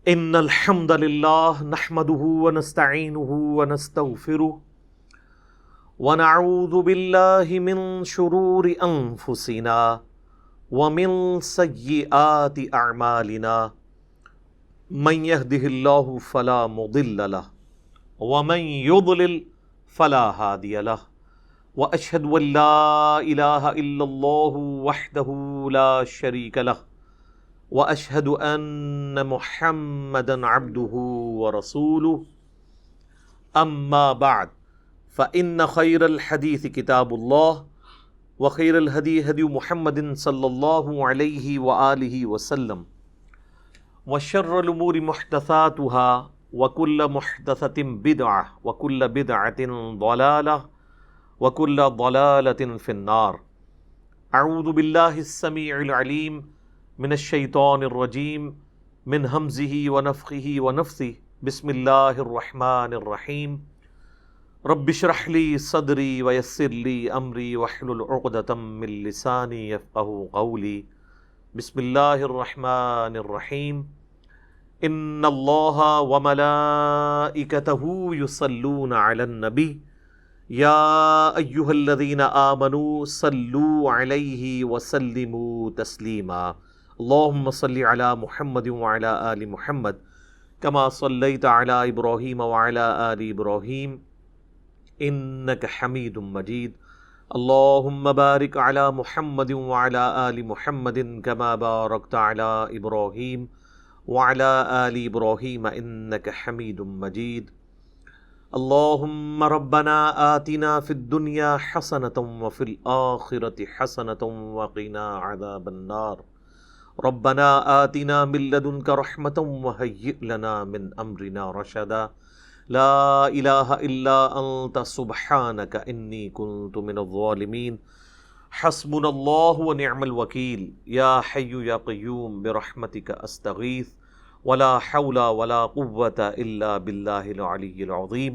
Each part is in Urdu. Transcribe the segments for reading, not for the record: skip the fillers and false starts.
ان الحمد للہ نحمده ونستعینه ونستغفره ونعوذ باللہ من شرور انفسنا ومن سیئات اعمالنا من يهده اللہ فلا مضل له ومن يضلل فلا هادی له واشهد ان لا الہ الا اللہ وحدہ لا شریک له واشهد ان محمدا عبده ورسوله اما بعد فان خير الحديث كتاب الله وخير الهدي هدي محمد صلى الله عليه واله وسلم وشر الامور محدثاتها وكل محدثة بدعة وكل بدعة ضلالة وكل ضلالة في النار. اعوذ بالله السميع العليم من الشیطان الرجیم من ہمزہ ونفخہ ونفثہ بسم اللہ الرحمن الرحیم رب اشرح لی صدری ویسر لی امری واحلل عقدۃ من لسانی یفقہوا قولی. بسم اللہ الرحمن الرحیم ان اللہ وملائکتہ یصلون علی النبی یا ایہا الذین آمنوا صلوا علیہ وسلموا تسلیما. اللہم صلی علی محمد وعلی آل محمد کما صلیت علی ابراہیم وعلی آل ابراہیم انک حمید مجید. اللہم بارک علی محمد وعلی آل محمد کما بارکت علی ابراہیم وعلی آل ابراہیم انک حمید مجید. اللہم ربنا آتنا فی الدنیا حسنۃ وفی الآخرۃ حسنۃ وقنا عذاب النار. ربنا آتنا من لدنک رحمۃ وہیئ لنا من امرنا رشدا. لا الہ الا انت سبحانک انی کنت من الظالمین. حسبنا اللہ ونعم الوکیل. یا حی یا قیوم برحمتک استغیث ولا حول ولا قوة الا باللہ العلی العظیم.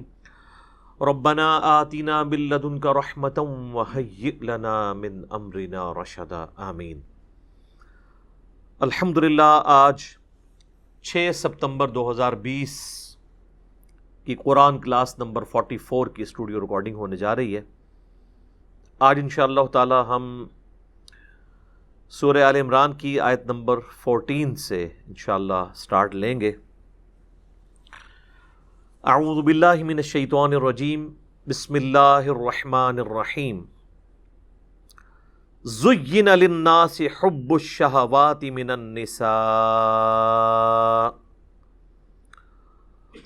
ربنا آتنا من لدنک رحمۃ وہیئ لنا من امرنا رشدا. آمین. الحمدللہ آج 6 ستمبر 2020 کی قرآن کلاس نمبر 44 کی اسٹوڈیو ریکارڈنگ ہونے جا رہی ہے. آج انشاءاللہ تعالی ہم سورہ آل عمران کی آیت نمبر 14 سے انشاءاللہ سٹارٹ لیں گے. اعوذ باللہ من الشیطان الرجیم بسم اللہ الرحمن الرحیم. زُيِّنَ لِلنَّاسِ حُبُّ الشَّهَوَاتِ مِنَ النِّسَاءِ.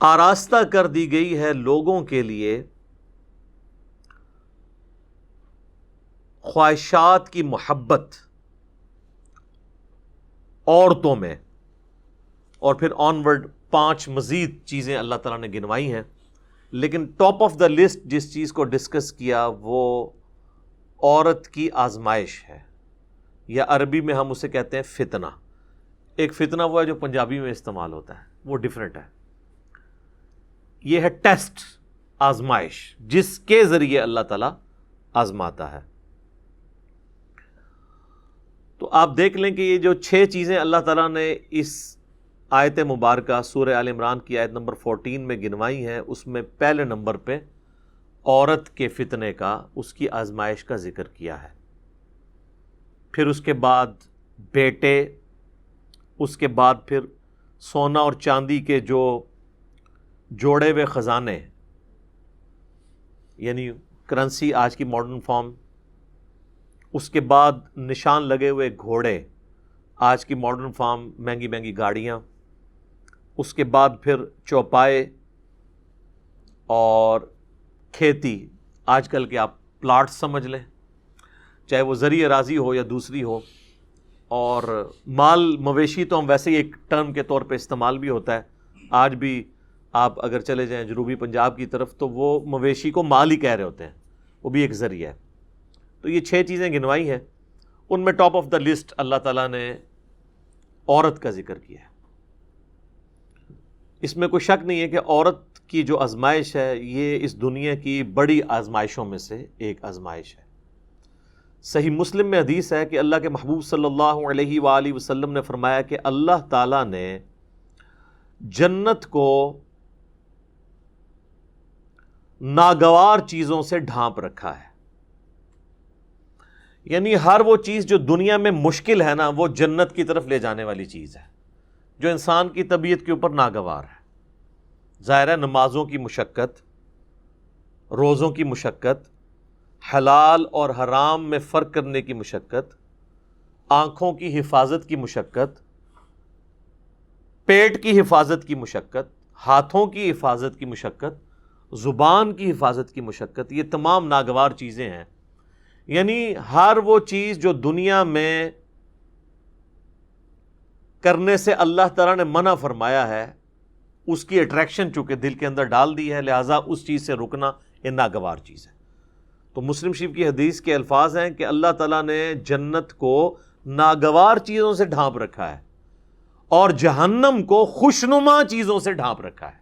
آراستہ کر دی گئی ہے لوگوں کے لیے خواہشات کی محبت عورتوں میں. اور پھر آنورڈ 5 مزید چیزیں اللہ تعالیٰ نے گنوائی ہیں، لیکن ٹاپ آف دا لسٹ جس چیز کو ڈسکس کیا وہ عورت کی آزمائش ہے، یا عربی میں ہم اسے کہتے ہیں فتنہ. ایک فتنہ وہ ہے جو پنجابی میں استعمال ہوتا ہے، وہ ڈیفرنٹ ہے. یہ ہے ٹیسٹ، آزمائش، جس کے ذریعے اللہ تعالیٰ آزماتا ہے. تو آپ دیکھ لیں کہ یہ جو 6 چیزیں اللہ تعالیٰ نے اس آیت مبارکہ سورہ آل عمران کی آیت نمبر 14 میں گنوائی ہیں، اس میں پہلے نمبر پہ عورت کے فتنے کا، اس کی آزمائش کا ذکر کیا ہے. پھر اس کے بعد بیٹے، اس کے بعد پھر سونا اور چاندی کے جو جوڑے ہوئے خزانے، یعنی کرنسی آج کی ماڈرن فارم. اس کے بعد نشان لگے ہوئے گھوڑے، آج کی ماڈرن فارم مہنگی مہنگی گاڑیاں. اس کے بعد پھر چوپائے اور کھیتی، آج کل کے آپ پلاٹ سمجھ لیں، چاہے وہ زرعی اراضی ہو یا دوسری ہو. اور مال مویشی تو ہم ویسے ہی ایک ٹرم کے طور پہ استعمال بھی ہوتا ہے. آج بھی آپ اگر چلے جائیں جنوبی پنجاب کی طرف تو وہ مویشی کو مال ہی کہہ رہے ہوتے ہیں، وہ بھی ایک ذریعہ ہے. تو یہ 6 چیزیں گنوائی ہیں، ان میں ٹاپ آف دا لسٹ اللہ تعالیٰ نے عورت کا ذکر کیا ہے. اس میں کوئی شک نہیں ہے کہ عورت کی جو آزمائش ہے یہ اس دنیا کی بڑی آزمائشوں میں سے ایک آزمائش ہے. صحیح مسلم میں حدیث ہے کہ اللہ کے محبوب صلی اللہ علیہ وآلہ وسلم نے فرمایا کہ اللہ تعالیٰ نے جنت کو ناگوار چیزوں سے ڈھانپ رکھا ہے. یعنی ہر وہ چیز جو دنیا میں مشکل ہے نا، وہ جنت کی طرف لے جانے والی چیز ہے، جو انسان کی طبیعت کے اوپر ناگوار ہے. ظاہر ہے نمازوں کی مشقت، روزوں کی مشقت، حلال اور حرام میں فرق کرنے کی مشقت، آنکھوں کی حفاظت کی مشقت، پیٹ کی حفاظت کی مشقت، ہاتھوں کی حفاظت کی مشقت، زبان کی حفاظت کی مشقت، یہ تمام ناگوار چیزیں ہیں. یعنی ہر وہ چیز جو دنیا میں کرنے سے اللہ تعالیٰ نے منع فرمایا ہے، اس کی اٹریکشن چونکہ دل کے اندر ڈال دی ہے، لہٰذا اس چیز سے رکنا یہ ناگوار چیز ہے. تو مسلم شریف کی حدیث کے الفاظ ہیں کہ اللہ تعالیٰ نے جنت کو ناگوار چیزوں سے ڈھانپ رکھا ہے اور جہنم کو خوشنما چیزوں سے ڈھانپ رکھا ہے.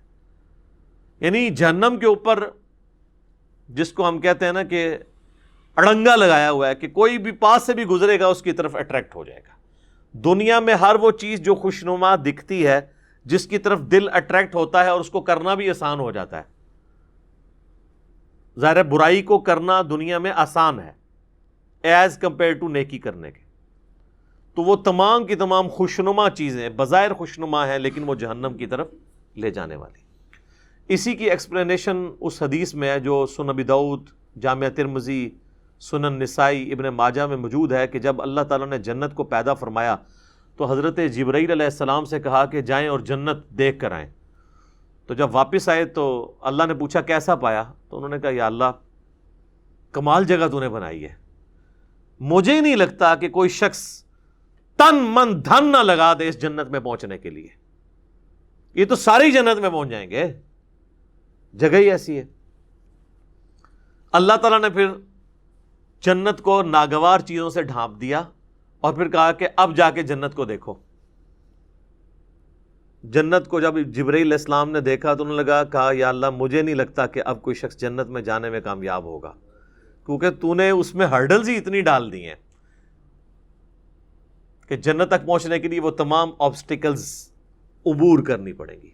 یعنی جہنم کے اوپر جس کو ہم کہتے ہیں نا کہ اڑنگا لگایا ہوا ہے کہ کوئی بھی پاس سے بھی گزرے گا اس کی طرف اٹریکٹ ہو جائے گا. دنیا میں ہر وہ چیز جو خوشنما دکھتی ہے، جس کی طرف دل اٹریکٹ ہوتا ہے اور اس کو کرنا بھی آسان ہو جاتا ہے. ظاہر ہے برائی کو کرنا دنیا میں آسان ہے ایز کمپیئر ٹو نیکی کرنے کے. تو وہ تمام کی تمام خوشنما چیزیں بظاہر خوشنما ہیں لیکن وہ جہنم کی طرف لے جانے والی. اسی کی ایکسپلینیشن اس حدیث میں ہے جو سنن ابی داؤد، جامع ترمذی، سنن نسائی، ابن ماجہ میں موجود ہے کہ جب اللہ تعالیٰ نے جنت کو پیدا فرمایا تو حضرت جبرائیل علیہ السلام سے کہا کہ جائیں اور جنت دیکھ کر آئیں. تو جب واپس آئے تو اللہ نے پوچھا کیسا پایا؟ تو انہوں نے کہا یا اللہ کمال جگہ تو نے بنائی ہے، مجھے ہی نہیں لگتا کہ کوئی شخص تن من دھن نہ لگا دے اس جنت میں پہنچنے کے لیے. یہ تو ساری جنت میں پہنچ جائیں گے، جگہ ہی ایسی ہے. اللہ تعالیٰ نے پھر جنت کو ناگوار چیزوں سے ڈھانپ دیا اور پھر کہا کہ اب جا کے جنت کو دیکھو. جنت کو جب جبرائیل علیہ السلام نے دیکھا تو انہوں نے کہا یا اللہ مجھے نہیں لگتا کہ اب کوئی شخص جنت میں جانے میں کامیاب ہوگا، کیونکہ تو نے اس میں ہرڈلز ہی اتنی ڈال دی ہیں کہ جنت تک پہنچنے کے لیے وہ تمام آبسٹیکلز عبور کرنی پڑیں گی.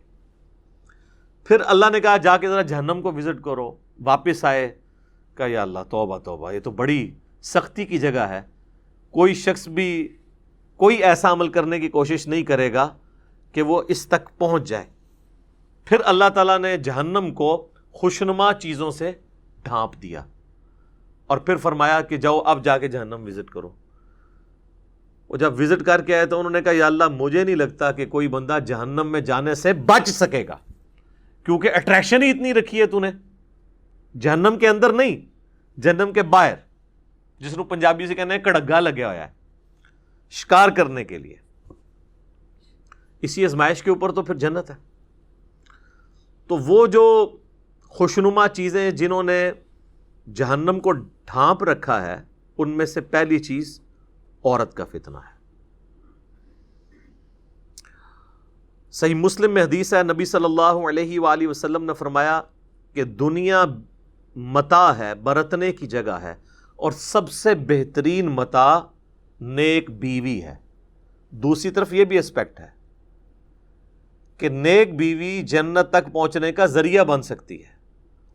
پھر اللہ نے کہا جا کے ذرا جہنم کو وزٹ کرو. واپس آئے، کہا یا اللہ توبہ توبہ، یہ تو بڑی سختی کی جگہ ہے، کوئی شخص بھی کوئی ایسا عمل کرنے کی کوشش نہیں کرے گا کہ وہ اس تک پہنچ جائے. پھر اللہ تعالیٰ نے جہنم کو خوشنما چیزوں سے ڈھانپ دیا اور پھر فرمایا کہ جاؤ اب جا کے جہنم وزٹ کرو. وہ جب وزٹ کر کے آئے تو انہوں نے کہا یا اللہ مجھے نہیں لگتا کہ کوئی بندہ جہنم میں جانے سے بچ سکے گا، کیونکہ اٹریکشن ہی اتنی رکھی ہے تو نے. جہنم کے اندر نہیں، جہنم کے باہر، جس کو پنجابی سے کہنا ہے کڑگا لگیا ہوا ہے شکار کرنے کے لیے. اسی ازمائش کے اوپر تو پھر جنت ہے. تو وہ جو خوشنما چیزیں جنہوں نے جہنم کو ڈھانپ رکھا ہے، ان میں سے پہلی چیز عورت کا فتنہ ہے. صحیح مسلم میں حدیث ہے، نبی صلی اللہ علیہ وآلہ وسلم نے فرمایا کہ دنیا متاع ہے، برتنے کی جگہ ہے، اور سب سے بہترین متاع نیک بیوی ہے. دوسری طرف یہ بھی اسپیکٹ ہے کہ نیک بیوی جنت تک پہنچنے کا ذریعہ بن سکتی ہے.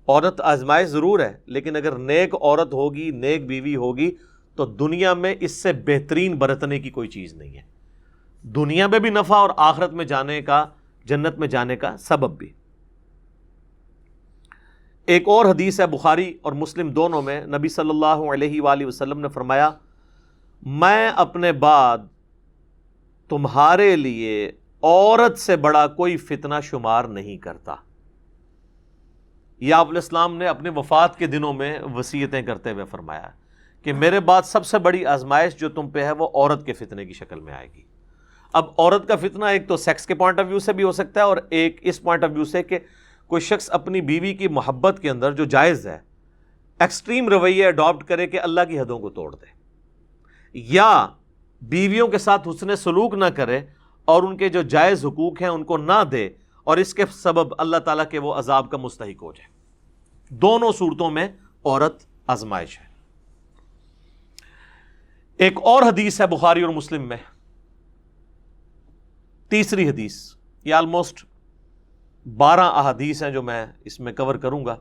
عورت آزمائش ضرور ہے، لیکن اگر نیک عورت ہوگی، نیک بیوی ہوگی، تو دنیا میں اس سے بہترین برتنے کی کوئی چیز نہیں ہے. دنیا میں بھی نفع اور آخرت میں جانے کا، جنت میں جانے کا سبب بھی. ایک اور حدیث ہے بخاری اور مسلم دونوں میں، نبی صلی اللہ علیہ وآلہ وسلم نے فرمایا میں اپنے بعد تمہارے لیے عورت سے بڑا کوئی فتنہ شمار نہیں کرتا. یہ آپ علیہ السلام نے اپنے وفات کے دنوں میں وصیتیں کرتے ہوئے فرمایا کہ میرے بعد سب سے بڑی آزمائش جو تم پہ ہے وہ عورت کے فتنے کی شکل میں آئے گی. اب عورت کا فتنہ ایک تو سیکس کے پوائنٹ آف ویو سے بھی ہو سکتا ہے، اور ایک اس پوائنٹ آف ویو سے کہ کوئی شخص اپنی بیوی کی محبت کے اندر جو جائز ہے ایکسٹریم رویے اڈاپٹ کرے کہ اللہ کی حدوں کو توڑ دے، یا بیویوں کے ساتھ حسن سلوک نہ کرے اور ان کے جو جائز حقوق ہیں ان کو نہ دے، اور اس کے سبب اللہ تعالیٰ کے وہ عذاب کا مستحق ہو جائے. دونوں صورتوں میں عورت آزمائش ہے. ایک اور حدیث ہے بخاری اور مسلم میں، تیسری حدیث، یہ آلموسٹ 12 احادیث ہیں جو میں اس میں کور کروں گا۔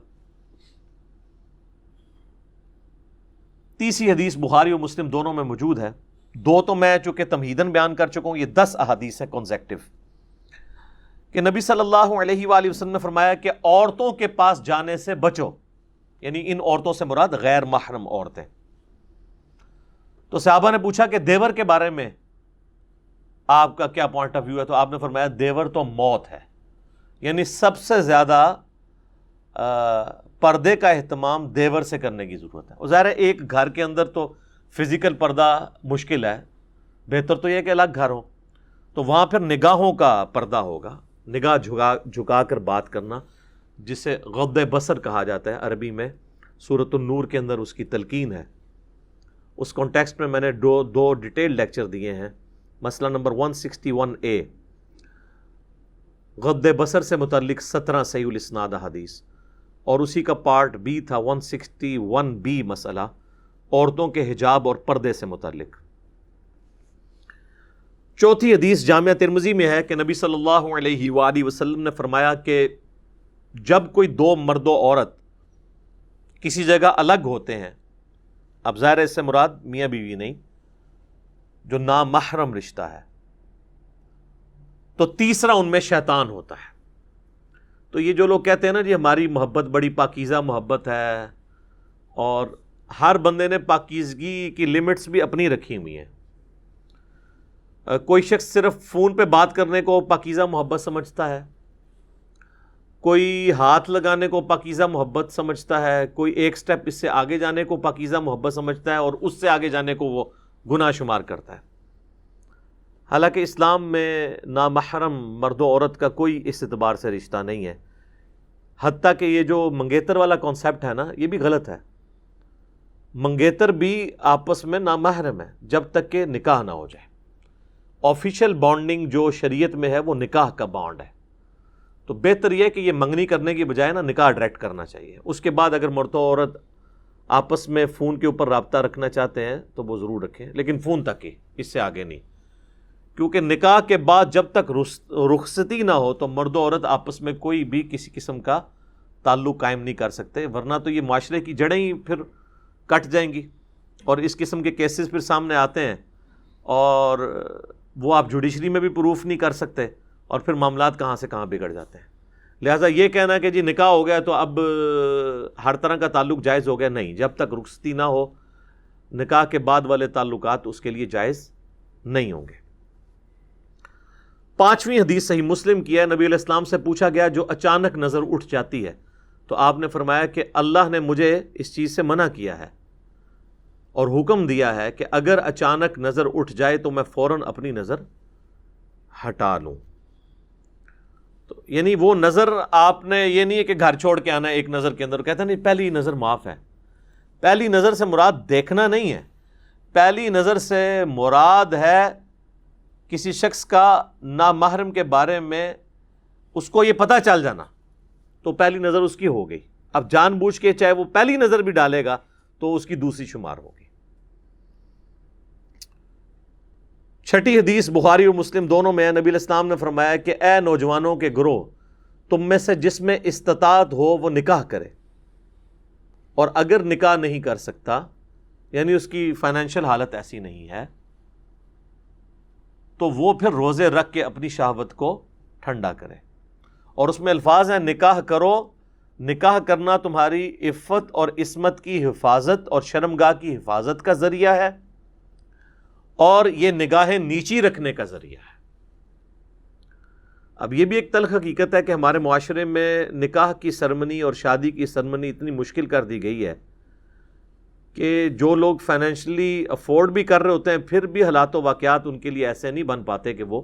تیسری حدیث بخاری اور مسلم دونوں میں موجود ہے، 2 تو میں چونکہ تمہیداً بیان کر چکا ہوں، یہ 10 احادیث ہیں کنزیکٹیو، کہ نبی صلی اللہ علیہ وآلہ وسلم نے فرمایا کہ عورتوں کے پاس جانے سے بچو، یعنی ان عورتوں سے مراد غیر محرم عورتیں۔ تو صحابہ نے پوچھا کہ دیور کے بارے میں آپ کا کیا پوائنٹ آف ویو ہے؟ تو آپ نے فرمایا دیور تو موت ہے، یعنی سب سے زیادہ پردے کا اہتمام دیور سے کرنے کی ضرورت ہے۔ اور ظاہر ہے ایک گھر کے اندر تو فزیکل پردہ مشکل ہے، بہتر تو یہ کہ الگ گھر ہو، تو وہاں پھر نگاہوں کا پردہ ہوگا، نگاہ جھکا کر بات کرنا، جسے غض بصر کہا جاتا ہے عربی میں، سورۃ النور کے اندر اس کی تلقین ہے۔ اس کانٹیکسٹ میں نے دو ڈیٹیل لیکچر دیے ہیں، مسئلہ نمبر 161A غض بصر سے متعلق 17 صحیح الاسناد حدیث، اور اسی کا پارٹ B تھا 161B مسئلہ عورتوں کے حجاب اور پردے سے متعلق۔ چوتھی حدیث جامعہ ترمذی میں ہے کہ نبی صلی اللہ علیہ وآلہ وسلم نے فرمایا کہ جب کوئی 2 مرد و عورت کسی جگہ الگ ہوتے ہیں، اب ظاہر اس سے مراد میاں بیوی نہیں، جو نامحرم رشتہ ہے، تو تیسرا ان میں شیطان ہوتا ہے۔ تو یہ جو لوگ کہتے ہیں نا جی ہماری محبت بڑی پاکیزہ محبت ہے، اور ہر بندے نے پاکیزگی کی لمٹس بھی اپنی رکھی ہوئی ہیں۔ کوئی شخص صرف فون پہ بات کرنے کو پاکیزہ محبت سمجھتا ہے، کوئی ہاتھ لگانے کو پاکیزہ محبت سمجھتا ہے، کوئی ایک سٹیپ اس سے آگے جانے کو پاکیزہ محبت سمجھتا ہے، اور اس سے آگے جانے کو وہ گناہ شمار کرتا ہے۔ حالانکہ اسلام میں نامحرم مرد و عورت کا کوئی اس اعتبار سے رشتہ نہیں ہے، حتیٰ کہ یہ جو منگیتر والا کانسیپٹ ہے نا، یہ بھی غلط ہے۔ منگیتر بھی آپس میں نامحرم ہے جب تک کہ نکاح نہ ہو جائے۔ آفیشیل بانڈنگ جو شریعت میں ہے وہ نکاح کا بانڈ ہے، تو بہتر یہ کہ یہ منگنی کرنے کی بجائے نا نکاح ڈائریکٹ کرنا چاہیے۔ اس کے بعد اگر مرد و عورت آپس میں فون کے اوپر رابطہ رکھنا چاہتے ہیں تو وہ ضرور رکھیں، لیکن فون تک ہی، اس سے آگے نہیں، کیونکہ نکاح کے بعد جب تک رخصتی نہ ہو تو مرد و عورت آپس میں کوئی بھی کسی قسم کا تعلق قائم نہیں کر سکتے، ورنہ تو یہ معاشرے کی جڑیں ہی پھر کٹ جائیں گی، اور اس قسم کے کیسز پھر سامنے آتے ہیں، اور وہ آپ جوڈیشری میں بھی پروف نہیں کر سکتے، اور پھر معاملات کہاں سے کہاں بگڑ جاتے ہیں۔ لہٰذا یہ کہنا کہ جی نکاح ہو گیا تو اب ہر طرح کا تعلق جائز ہو گیا، نہیں، جب تک رخصتی نہ ہو نکاح کے بعد والے تعلقات اس کے لیے جائز نہیں ہوں گے۔ 5ویں حدیث صحیح مسلم کی ہے، نبی علیہ السلام سے پوچھا گیا جو اچانک نظر اٹھ جاتی ہے، تو آپ نے فرمایا کہ اللہ نے مجھے اس چیز سے منع کیا ہے اور حکم دیا ہے کہ اگر اچانک نظر اٹھ جائے تو میں فوراً اپنی نظر ہٹا لوں۔ تو یعنی وہ نظر آپ نے یہ نہیں ہے کہ گھر چھوڑ کے آنا ہے ایک نظر کے اندر، کہتا نہیں پہلی نظر معاف ہے۔ پہلی نظر سے مراد دیکھنا نہیں ہے، پہلی نظر سے مراد ہے کسی شخص کا نامحرم کے بارے میں اس کو یہ پتہ چل جانا، تو پہلی نظر اس کی ہو گئی۔ اب جان بوجھ کے چاہے وہ پہلی نظر بھی ڈالے گا تو اس کی دوسری شمار ہوگی۔ 6ٹھی حدیث بخاری اور مسلم دونوں میں ہے، نبی علیہ السلام نے فرمایا کہ اے نوجوانوں کے گروہ، تم میں سے جس میں استطاعت ہو وہ نکاح کرے، اور اگر نکاح نہیں کر سکتا، یعنی اس کی فائنینشیل حالت ایسی نہیں ہے، تو وہ پھر روزے رکھ کے اپنی شہوت کو ٹھنڈا کرے۔ اور اس میں الفاظ ہیں نکاح کرو، نکاح کرنا تمہاری عفت اور عصمت کی حفاظت اور شرمگاہ کی حفاظت کا ذریعہ ہے، اور یہ نگاہیں نیچی رکھنے کا ذریعہ ہے۔ اب یہ بھی ایک تلخ حقیقت ہے کہ ہمارے معاشرے میں نکاح کی سرمنی اور شادی کی سرمنی اتنی مشکل کر دی گئی ہے کہ جو لوگ فائنینشلی افورڈ بھی کر رہے ہوتے ہیں پھر بھی حالات و واقعات ان کے لیے ایسے نہیں بن پاتے کہ وہ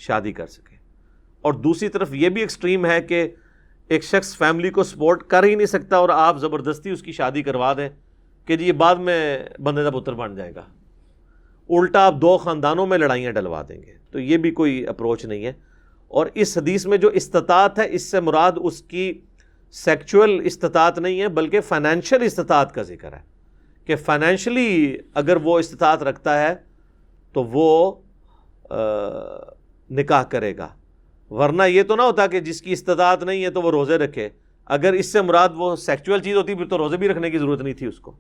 شادی کر سکیں۔ اور دوسری طرف یہ بھی ایکسٹریم ہے کہ ایک شخص فیملی کو سپورٹ کر ہی نہیں سکتا اور آپ زبردستی اس کی شادی کروا دیں کہ جی یہ بعد میں بندے کا پتر بن جائے گا، الٹا آپ 2 خاندانوں میں لڑائیاں ڈلوا دیں گے۔ تو یہ بھی کوئی اپروچ نہیں ہے۔ اور اس حدیث میں جو استطاعت ہے اس سے مراد اس کی سیکچول استطاعت نہیں ہے بلکہ فائنینشیل استطاعت کا ذکر ہے، کہ فائنینشلی اگر وہ استطاعت رکھتا ہے تو وہ نکاح کرے گا، ورنہ یہ تو نہ ہوتا کہ جس کی استطاعت نہیں ہے تو وہ روزے رکھے. اگر اس سے مراد وہ سیکچول چیز ہوتی پھر تو روزے بھی رکھنے کی ضرورت نہیں تھی اس کو.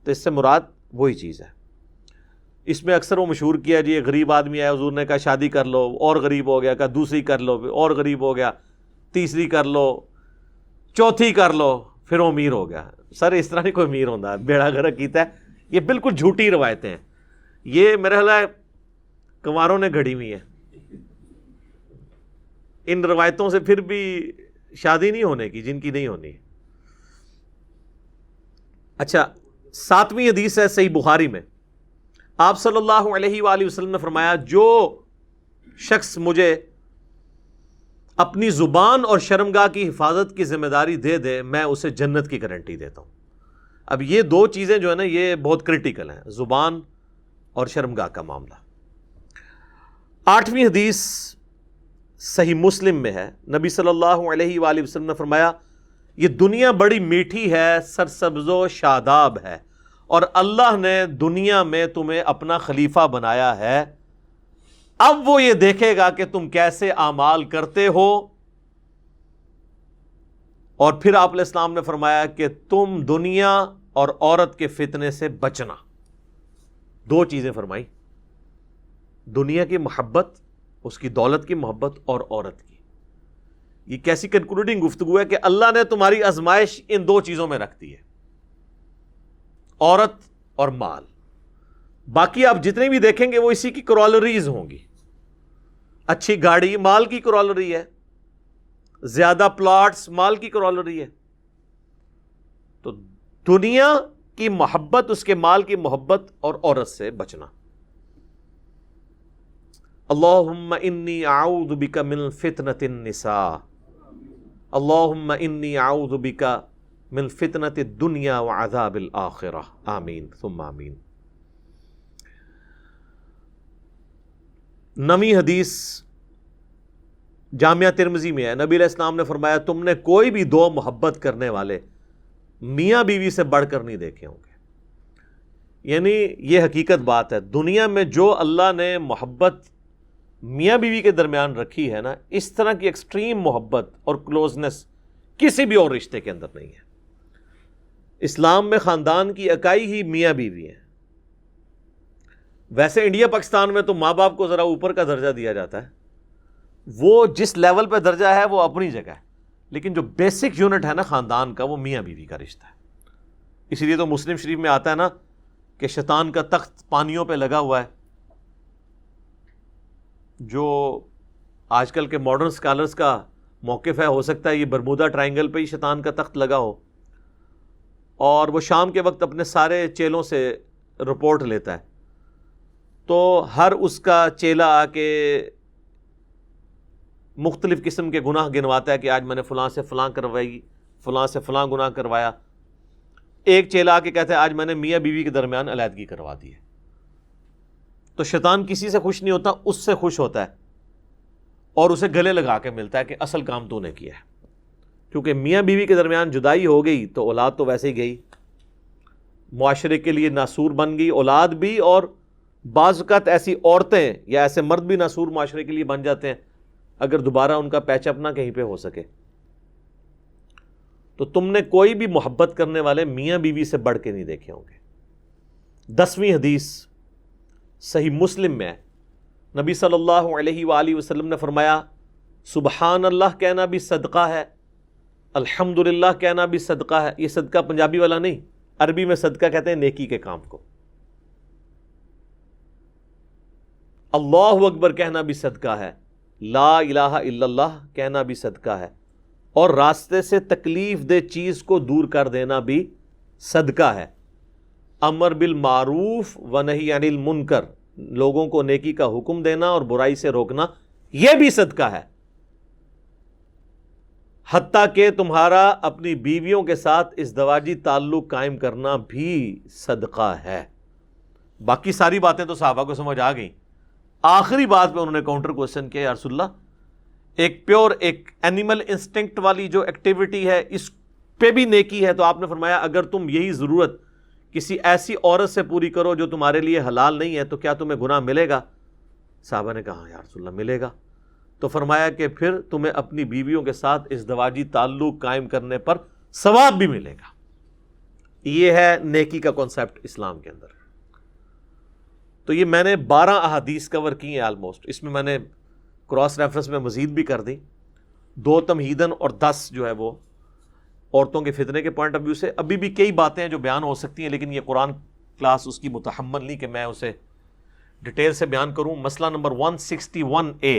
تو اس سے مراد وہی چیز ہے. اس میں اکثر وہ مشہور کیا جی غریب آدمی آیا, حضور نے کہا شادی کر لو, اور غریب ہو گیا, کہا دوسری کر لو, اور غریب ہو گیا, تیسری کر لو, چوتھی کر لو, پھر وہ امیر ہو گیا. سر اس طرح نہیں کوئی امیر ہوتا, بیڑا گرک کیتا ہے. یہ بالکل جھوٹی روایتیں ہیں, یہ میرا خیال ہے کنواروں نے گھڑی ہوئی ہیں. ان روایتوں سے پھر بھی شادی نہیں ہونے کی جن کی نہیں ہونی. اچھا, 7ویں حدیث ہے صحیح بخاری میں. آپ صلی اللہ علیہ وآلہ وسلم نے فرمایا جو شخص مجھے اپنی زبان اور شرمگاہ کی حفاظت کی ذمہ داری دے دے میں اسے جنت کی گارنٹی دیتا ہوں. اب یہ دو چیزیں جو ہے نا یہ بہت کرٹیکل ہیں, زبان اور شرمگاہ کا معاملہ. 8ویں حدیث صحیح مسلم میں ہے. نبی صلی اللہ علیہ وآلہ وسلم نے فرمایا یہ دنیا بڑی میٹھی ہے, سرسبز و شاداب ہے, اور اللہ نے دنیا میں تمہیں اپنا خلیفہ بنایا ہے. اب وہ یہ دیکھے گا کہ تم کیسے اعمال کرتے ہو. اور پھر آپ علیہ السلام نے فرمایا کہ تم دنیا اور عورت کے فتنے سے بچنا. دو چیزیں فرمائی, دنیا کی محبت, اس کی دولت کی محبت, اور عورت کی. یہ کیسی کنکلوڈنگ گفتگو ہے کہ اللہ نے تمہاری آزمائش ان دو چیزوں میں رکھ دی ہے, عورت اور مال. باقی آپ جتنے بھی دیکھیں گے وہ اسی کی کرالریز ہوں گی. اچھی گاڑی مال کی کرالری ہے, زیادہ پلاٹس مال کی کرالری ہے. تو دنیا کی محبت, اس کے مال کی محبت, اور عورت سے بچنا. اللہم انی اعوذ بک من فتنۃ النساء, اللہم انی اعوذ بک من فتنۃ الدنیا وعذاب الآخرہ, آمین ثم آمین. 9ویں حدیث جامعہ ترمذی میں ہے. نبی علیہ السلام نے فرمایا تم نے کوئی بھی دو محبت کرنے والے میاں بیوی سے بڑھ کر نہیں دیکھے ہوں گے. یعنی یہ حقیقت بات ہے, دنیا میں جو اللہ نے محبت میاں بیوی کے درمیان رکھی ہے نا, اس طرح کی ایکسٹریم محبت اور کلوزنس کسی بھی اور رشتے کے اندر نہیں ہے. اسلام میں خاندان کی اکائی ہی میاں بیوی ہیں. ویسے انڈیا پاکستان میں تو ماں باپ کو ذرا اوپر کا درجہ دیا جاتا ہے, وہ جس لیول پہ درجہ ہے وہ اپنی جگہ ہے, لیکن جو بیسک یونٹ ہے نا خاندان کا وہ میاں بیوی کا رشتہ ہے. اسی لیے تو مسلم شریف میں آتا ہے نا کہ شیطان کا تخت پانیوں پہ لگا ہوا ہے. جو آج کل کے ماڈرن اسکالرس کا موقف ہے, ہو سکتا ہے یہ برمودا ٹرائنگل پہ ہی شیطان کا تخت لگا ہو, اور وہ شام کے وقت اپنے سارے چیلوں سے رپورٹ لیتا ہے. تو ہر اس کا چیلا آ کے مختلف قسم کے گناہ گنواتا ہے کہ آج میں نے فلاں سے فلاں کروائی, فلاں سے فلاں گناہ کروایا. ایک چیلا آ کے کہتا ہے آج میں نے میاں بیوی کے درمیان علیحدگی کروا دی ہے. تو شیطان کسی سے خوش نہیں ہوتا, اس سے خوش ہوتا ہے اور اسے گلے لگا کے ملتا ہے کہ اصل کام تو نے کیا ہے. کیونکہ میاں بیوی کے درمیان جدائی ہو گئی تو اولاد تو ویسے ہی گئی, معاشرے کے لیے ناسور بن گئی اولاد بھی, اور بعض اوقات ایسی عورتیں یا ایسے مرد بھی ناسور معاشرے کے لیے بن جاتے ہیں اگر دوبارہ ان کا پیچ اپ نہ کہیں پہ ہو سکے. تو تم نے کوئی بھی محبت کرنے والے میاں بیوی سے بڑھ کے نہیں دیکھے ہوں گے. 10ویں حدیث صحیح مسلم میں ہے. نبی صلی اللہ علیہ وآلہ وسلم نے فرمایا سبحان اللہ کہنا بھی صدقہ ہے, الحمدللہ کہنا بھی صدقہ ہے. یہ صدقہ پنجابی والا نہیں, عربی میں صدقہ کہتے ہیں نیکی کے کام کو. اللہ اکبر کہنا بھی صدقہ ہے, لا الہ الا اللہ کہنا بھی صدقہ ہے, اور راستے سے تکلیف دہ چیز کو دور کر دینا بھی صدقہ ہے. امر بالمعروف و نہی عن المنکر, لوگوں کو نیکی کا حکم دینا اور برائی سے روکنا, یہ بھی صدقہ ہے. حتیٰ کہ تمہارا اپنی بیویوں کے ساتھ ازدواجی تعلق قائم کرنا بھی صدقہ ہے. باقی ساری باتیں تو صحابہ کو سمجھ آ گئیں. آخری بات پہ انہوں نے کاؤنٹر کوشچن کیا, یا رسول اللہ ایک پیور ایک اینیمل انسٹنکٹ والی جو ایکٹیویٹی ہے اس پہ بھی نیکی ہے. تو آپ نے فرمایا اگر تم یہی ضرورت کسی ایسی عورت سے پوری کرو جو تمہارے لیے حلال نہیں ہے تو کیا تمہیں گناہ ملے گا؟ صحابہ نے کہا یا رسول اللہ ملے گا. تو فرمایا کہ پھر تمہیں اپنی بیویوں کے ساتھ ازدواجی تعلق قائم کرنے پر ثواب بھی ملے گا. یہ ہے نیکی کا کانسیپٹ اسلام کے اندر. تو یہ میں نے 12 احادیث کور کی ہیں آلموسٹ. اس میں نے کراس ریفرنس میں مزید بھی کر دی, 2 تمہیدن اور 10 جو ہے وہ عورتوں کے فتنے کے پوائنٹ آف ویو سے. ابھی بھی کئی باتیں ہیں جو بیان ہو سکتی ہیں, لیکن یہ قرآن کلاس اس کی متحمل نہیں کہ میں اسے ڈیٹیل سے بیان کروں. مسئلہ نمبر 161A,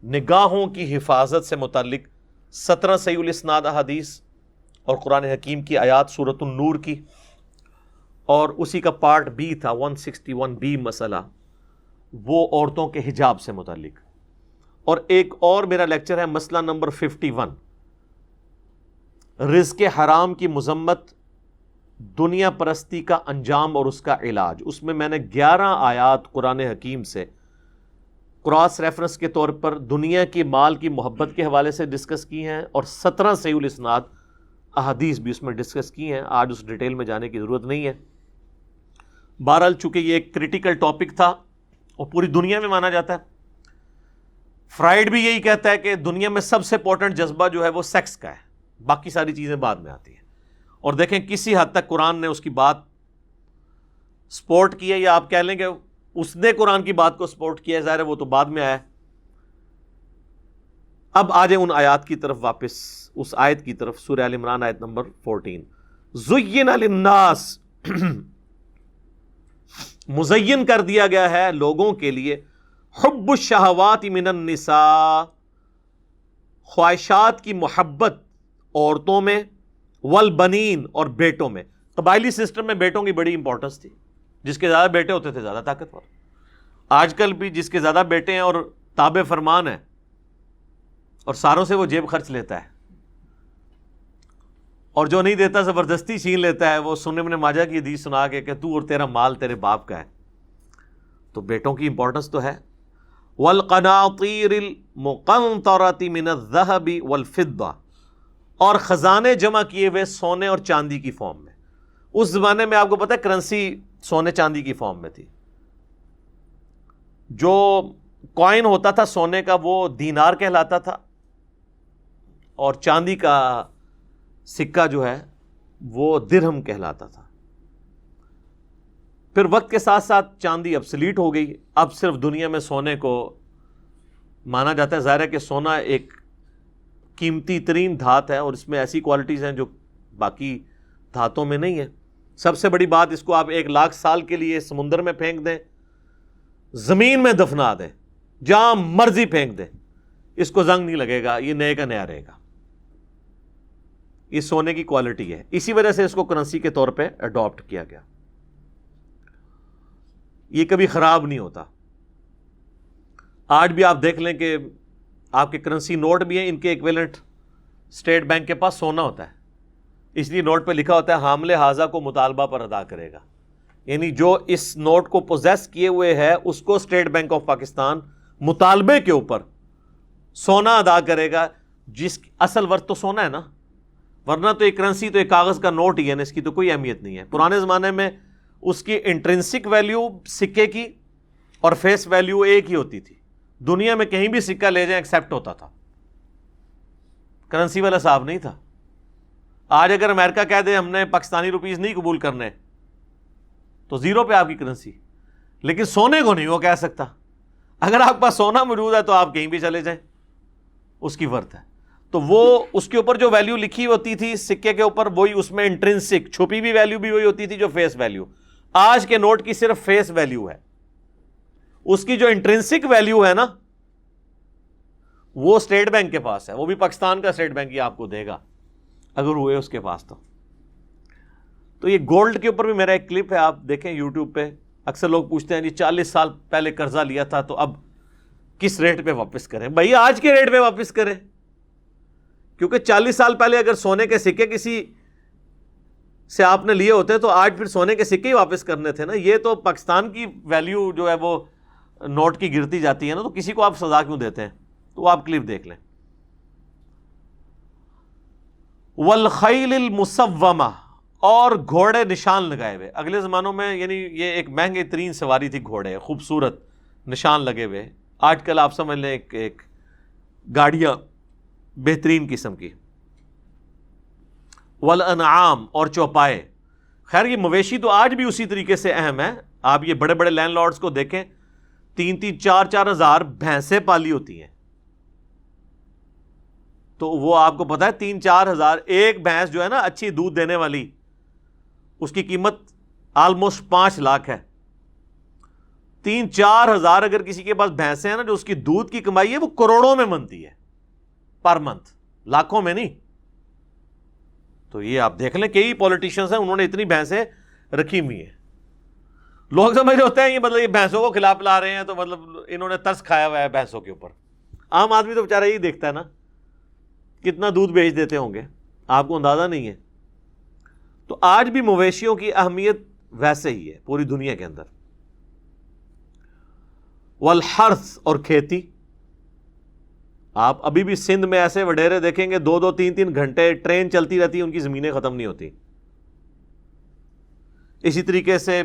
نگاہوں کی حفاظت سے متعلق 17 صحیح الاسناد احادیث اور قرآن حکیم کی آیات سورۃ النور کی, اور اسی کا پارٹ بی تھا 161B مسئلہ, وہ عورتوں کے حجاب سے متعلق. اور ایک اور میرا لیکچر ہے مسئلہ نمبر 51, رزق حرام کی مذمت, دنیا پرستی کا انجام اور اس کا علاج. اس میں نے 11 آیات قرآن حکیم سے کراس ریفرنس کے طور پر دنیا کی مال کی محبت کے حوالے سے ڈسکس کی ہیں, اور 17 صحیح الاسناد احادیث بھی اس میں ڈسکس کی ہیں. آج اس ڈیٹیل میں جانے کی ضرورت نہیں ہے. بہرحال چونکہ یہ ایک کریٹیکل ٹاپک تھا اور پوری دنیا میں مانا جاتا ہے, فرائڈ بھی یہی کہتا ہے کہ دنیا میں سب سے امپورٹنٹ جذبہ جو ہے وہ سیکس کا ہے, باقی ساری چیزیں بعد میں آتی ہیں. اور دیکھیں کسی حد تک قرآن نے اس کی بات سپورٹ کی ہے, یا آپ کہہ لیں کہ اس نے قرآن کی بات کو سپورٹ کیا ہے, ظاہر ہے وہ تو بعد میں آیا ہے. اب آ جائیں ان آیات کی طرف واپس, اس آیت کی طرف, سورہ آل عمران آیت نمبر 14. زین للناس, مزین کر دیا گیا ہے لوگوں کے لیے, حب الشہوات من النساء, خواہشات کی محبت عورتوں میں, والبنین, اور بیٹوں میں. قبائلی سسٹم میں بیٹوں کی بڑی امپورٹنس تھی, جس کے زیادہ بیٹے ہوتے تھے زیادہ طاقتور. آج کل بھی جس کے زیادہ بیٹے ہیں اور تابع فرمان ہے اور ساروں سے وہ جیب خرچ لیتا ہے, اور جو نہیں دیتا زبردستی چھین لیتا ہے, وہ سنن ابن ماجہ کی حدیث سنا کے کہ تو اور تیرا مال تیرے باپ کا ہے. تو بیٹوں کی امپورٹنس تو ہے. والقناطیر المقنطرة من الذهب والفضة, اور خزانے جمع کیے ہوئے سونے اور چاندی کی فارم میں. اس زمانے میں آپ کو پتہ ہے کرنسی سونے چاندی کی فارم میں تھی. جو کوائن ہوتا تھا سونے کا وہ دینار کہلاتا تھا, اور چاندی کا سکہ جو ہے وہ درہم کہلاتا تھا. پھر وقت کے ساتھ ساتھ چاندی ابسلیٹ ہو گئی, اب صرف دنیا میں سونے کو مانا جاتا ہے. ظاہر ہے کہ سونا ایک قیمتی ترین دھات ہے, اور اس میں ایسی کوالٹیز ہیں جو باقی دھاتوں میں نہیں ہے. سب سے بڑی بات, اس کو آپ 1,00,000 سال کے لیے سمندر میں پھینک دیں, زمین میں دفنا دیں, جہاں مرضی پھینک دیں, اس کو زنگ نہیں لگے گا, یہ نئے کا نیا رہے گا. یہ سونے کی کوالٹی ہے, اسی وجہ سے اس کو کرنسی کے طور پہ اڈاپٹ کیا گیا. یہ کبھی خراب نہیں ہوتا. آج بھی آپ دیکھ لیں کہ آپ کے کرنسی نوٹ بھی ہیں, ان کے ایکویلنٹ اسٹیٹ بینک کے پاس سونا ہوتا ہے, اس لیے نوٹ پہ لکھا ہوتا ہے حامل حاضہ کو مطالبہ پر ادا کرے گا. یعنی جو اس نوٹ کو پوزیس کیے ہوئے ہے اس کو اسٹیٹ بینک آف پاکستان مطالبے کے اوپر سونا ادا کرے گا, جس اصل ورتھ تو سونا ہے نا, ورنہ تو ایک کرنسی تو ایک کاغذ کا نوٹ ہی ہے نا, اس کی تو کوئی اہمیت نہیں ہے. پرانے زمانے میں اس کی انٹرنسک ویلیو سکے کی اور فیس ویلیو ایک ہی ہوتی تھی. دنیا میں کہیں بھی سکہ لے جائیں ایکسیپٹ ہوتا تھا, کرنسی والا صاحب نہیں تھا. آج اگر امریکہ کہہ دے ہم نے پاکستانی روپیز نہیں قبول کرنے تو زیرو پہ آپ کی کرنسی, لیکن سونے کو نہیں وہ کہہ سکتا. اگر آپ کے پاس سونا موجود ہے تو آپ کہیں بھی چلے جائیں, اس کی ورتھ ہے. تو وہ اس کے اوپر جو ویلیو لکھی ہوتی تھی سکے کے اوپر, وہی اس میں انٹرنسک چھپی ہوئی ویلیو بھی وہی ہوتی تھی جو فیس ویلیو. آج کے نوٹ کی صرف فیس ویلیو ہے, اس کی جو انٹرنسک ویلیو ہے نا وہ اسٹیٹ بینک کے پاس ہے, وہ بھی پاکستان کا اسٹیٹ بینک ہی آپ کو دے گا اگر ہوئے اس کے پاس. تو یہ گولڈ کے اوپر بھی میرا ایک کلپ ہے, آپ دیکھیں یوٹیوب پہ. اکثر لوگ پوچھتے ہیں جی 40 سال پہلے قرضہ لیا تھا تو اب کس ریٹ پہ واپس کریں؟ بھائی آج کے ریٹ پہ واپس کریں, کیونکہ 40 سال پہلے اگر سونے کے سکے کسی سے آپ نے لیے ہوتے تو آج پھر سونے کے سکے ہی واپس کرنے تھے نا. یہ تو پاکستان کی ویلیو جو ہے وہ نوٹ کی گرتی جاتی ہے نا, تو کسی کو آپ سزا کیوں دیتے ہیں؟ تو آپ کلپ دیکھ لیں. والخیل المسومہ, اور گھوڑے نشان لگائے ہوئے. اگلے زمانوں میں یعنی یہ ایک مہنگے ترین سواری تھی گھوڑے, خوبصورت نشان لگے ہوئے. آج کل آپ سمجھ لیں ایک گاڑیاں بہترین قسم کی، والانعام اور چوپائے. خیر یہ مویشی تو آج بھی اسی طریقے سے اہم ہے. آپ یہ بڑے بڑے لینڈ لارڈز کو دیکھیں، 3-4 ہزار بھینسیں پالی ہوتی ہیں. تو وہ آپ کو پتا ہے 3-4 ہزار، ایک بھینس جو ہے نا اچھی دودھ دینے والی، اس کی قیمت آلموسٹ 5 لاکھ ہے. 3-4 ہزار اگر کسی کے پاس بھینسیں ہیں نا، جو اس کی دودھ کی کمائی ہے وہ کروڑوں میں بنتی ہے پر منتھ، لاکھوں میں نہیں. تو یہ آپ دیکھ لیں، کئی پولیٹیشنز ہیں انہوں نے اتنی بھینسیں رکھی ہوئی ہیں. لوگ سمجھ رہے ہوتے ہیں یہ مطلب یہ بھینسوں کو کھلا پلا رہے ہیں تو مطلب انہوں نے ترس کھایا ہوا ہے بھینسوں کے اوپر. عام آدمی تو بیچارہ یہی دیکھتا ہے نا کتنا دودھ بیچ دیتے ہوں گے، آپ کو اندازہ نہیں ہے. تو آج بھی مویشیوں کی اہمیت ویسے ہی ہے پوری دنیا کے اندر. والحرث اور کھیتی. آپ ابھی بھی سندھ میں ایسے وڈیرے دیکھیں گے 2-3 گھنٹے ٹرین چلتی رہتی ہے، ان کی زمینیں ختم نہیں ہوتی. اسی طریقے سے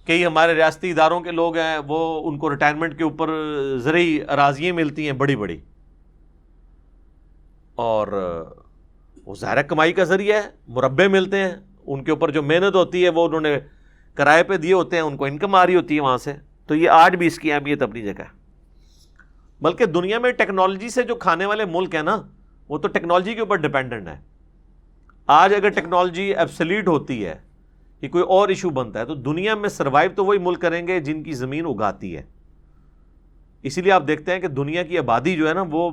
کئی ہمارے ریاستی اداروں کے لوگ ہیں، وہ ان کو ریٹائرمنٹ کے اوپر زرعی اراضیاں ملتی ہیں بڑی بڑی، اور وہ ظاہر کمائی کا ذریعہ ہے، مربے ملتے ہیں، ان کے اوپر جو محنت ہوتی ہے وہ انہوں نے کرائے پہ دیے ہوتے ہیں، ان کو انکم آ رہی ہوتی ہے وہاں سے. تو یہ آج بھی اس کی اہمیت اپنی جگہ ہے. بلکہ دنیا میں ٹیکنالوجی سے جو کھانے والے ملک ہیں نا، وہ تو ٹیکنالوجی کے اوپر ڈیپینڈنٹ ہے. آج اگر ٹیکنالوجی ایبسلیٹ ہوتی ہے کہ کوئی اور ایشو بنتا ہے تو دنیا میں سروائیو تو وہی ملک کریں گے جن کی زمین اگاتی ہے. اسی لیے آپ دیکھتے ہیں کہ دنیا کی آبادی جو ہے نا، وہ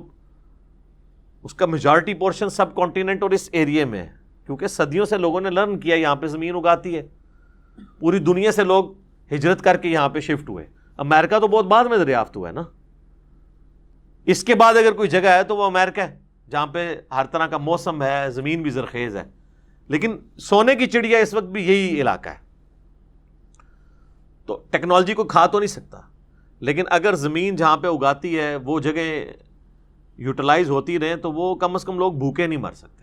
اس کا میجارٹی پورشن سب کانٹیننٹ اور اس ایریے میں ہے، کیونکہ صدیوں سے لوگوں نے لرن کیا یہاں پہ زمین اگاتی ہے. پوری دنیا سے لوگ ہجرت کر کے یہاں پہ شفٹ ہوئے. امریکہ تو بہت بعد میں دریافت ہوا ہے نا. اس کے بعد اگر کوئی جگہ ہے تو وہ امریکہ ہے، جہاں پہ ہر طرح کا موسم ہے، زمین بھی زرخیز ہے. لیکن سونے کی چڑیا اس وقت بھی یہی علاقہ ہے. تو ٹیکنالوجی کو کھا تو نہیں سکتا، لیکن اگر زمین جہاں پہ اگاتی ہے وہ جگہ یوٹیلائز ہوتی رہے تو وہ کم از کم لوگ بھوکے نہیں مر سکتے.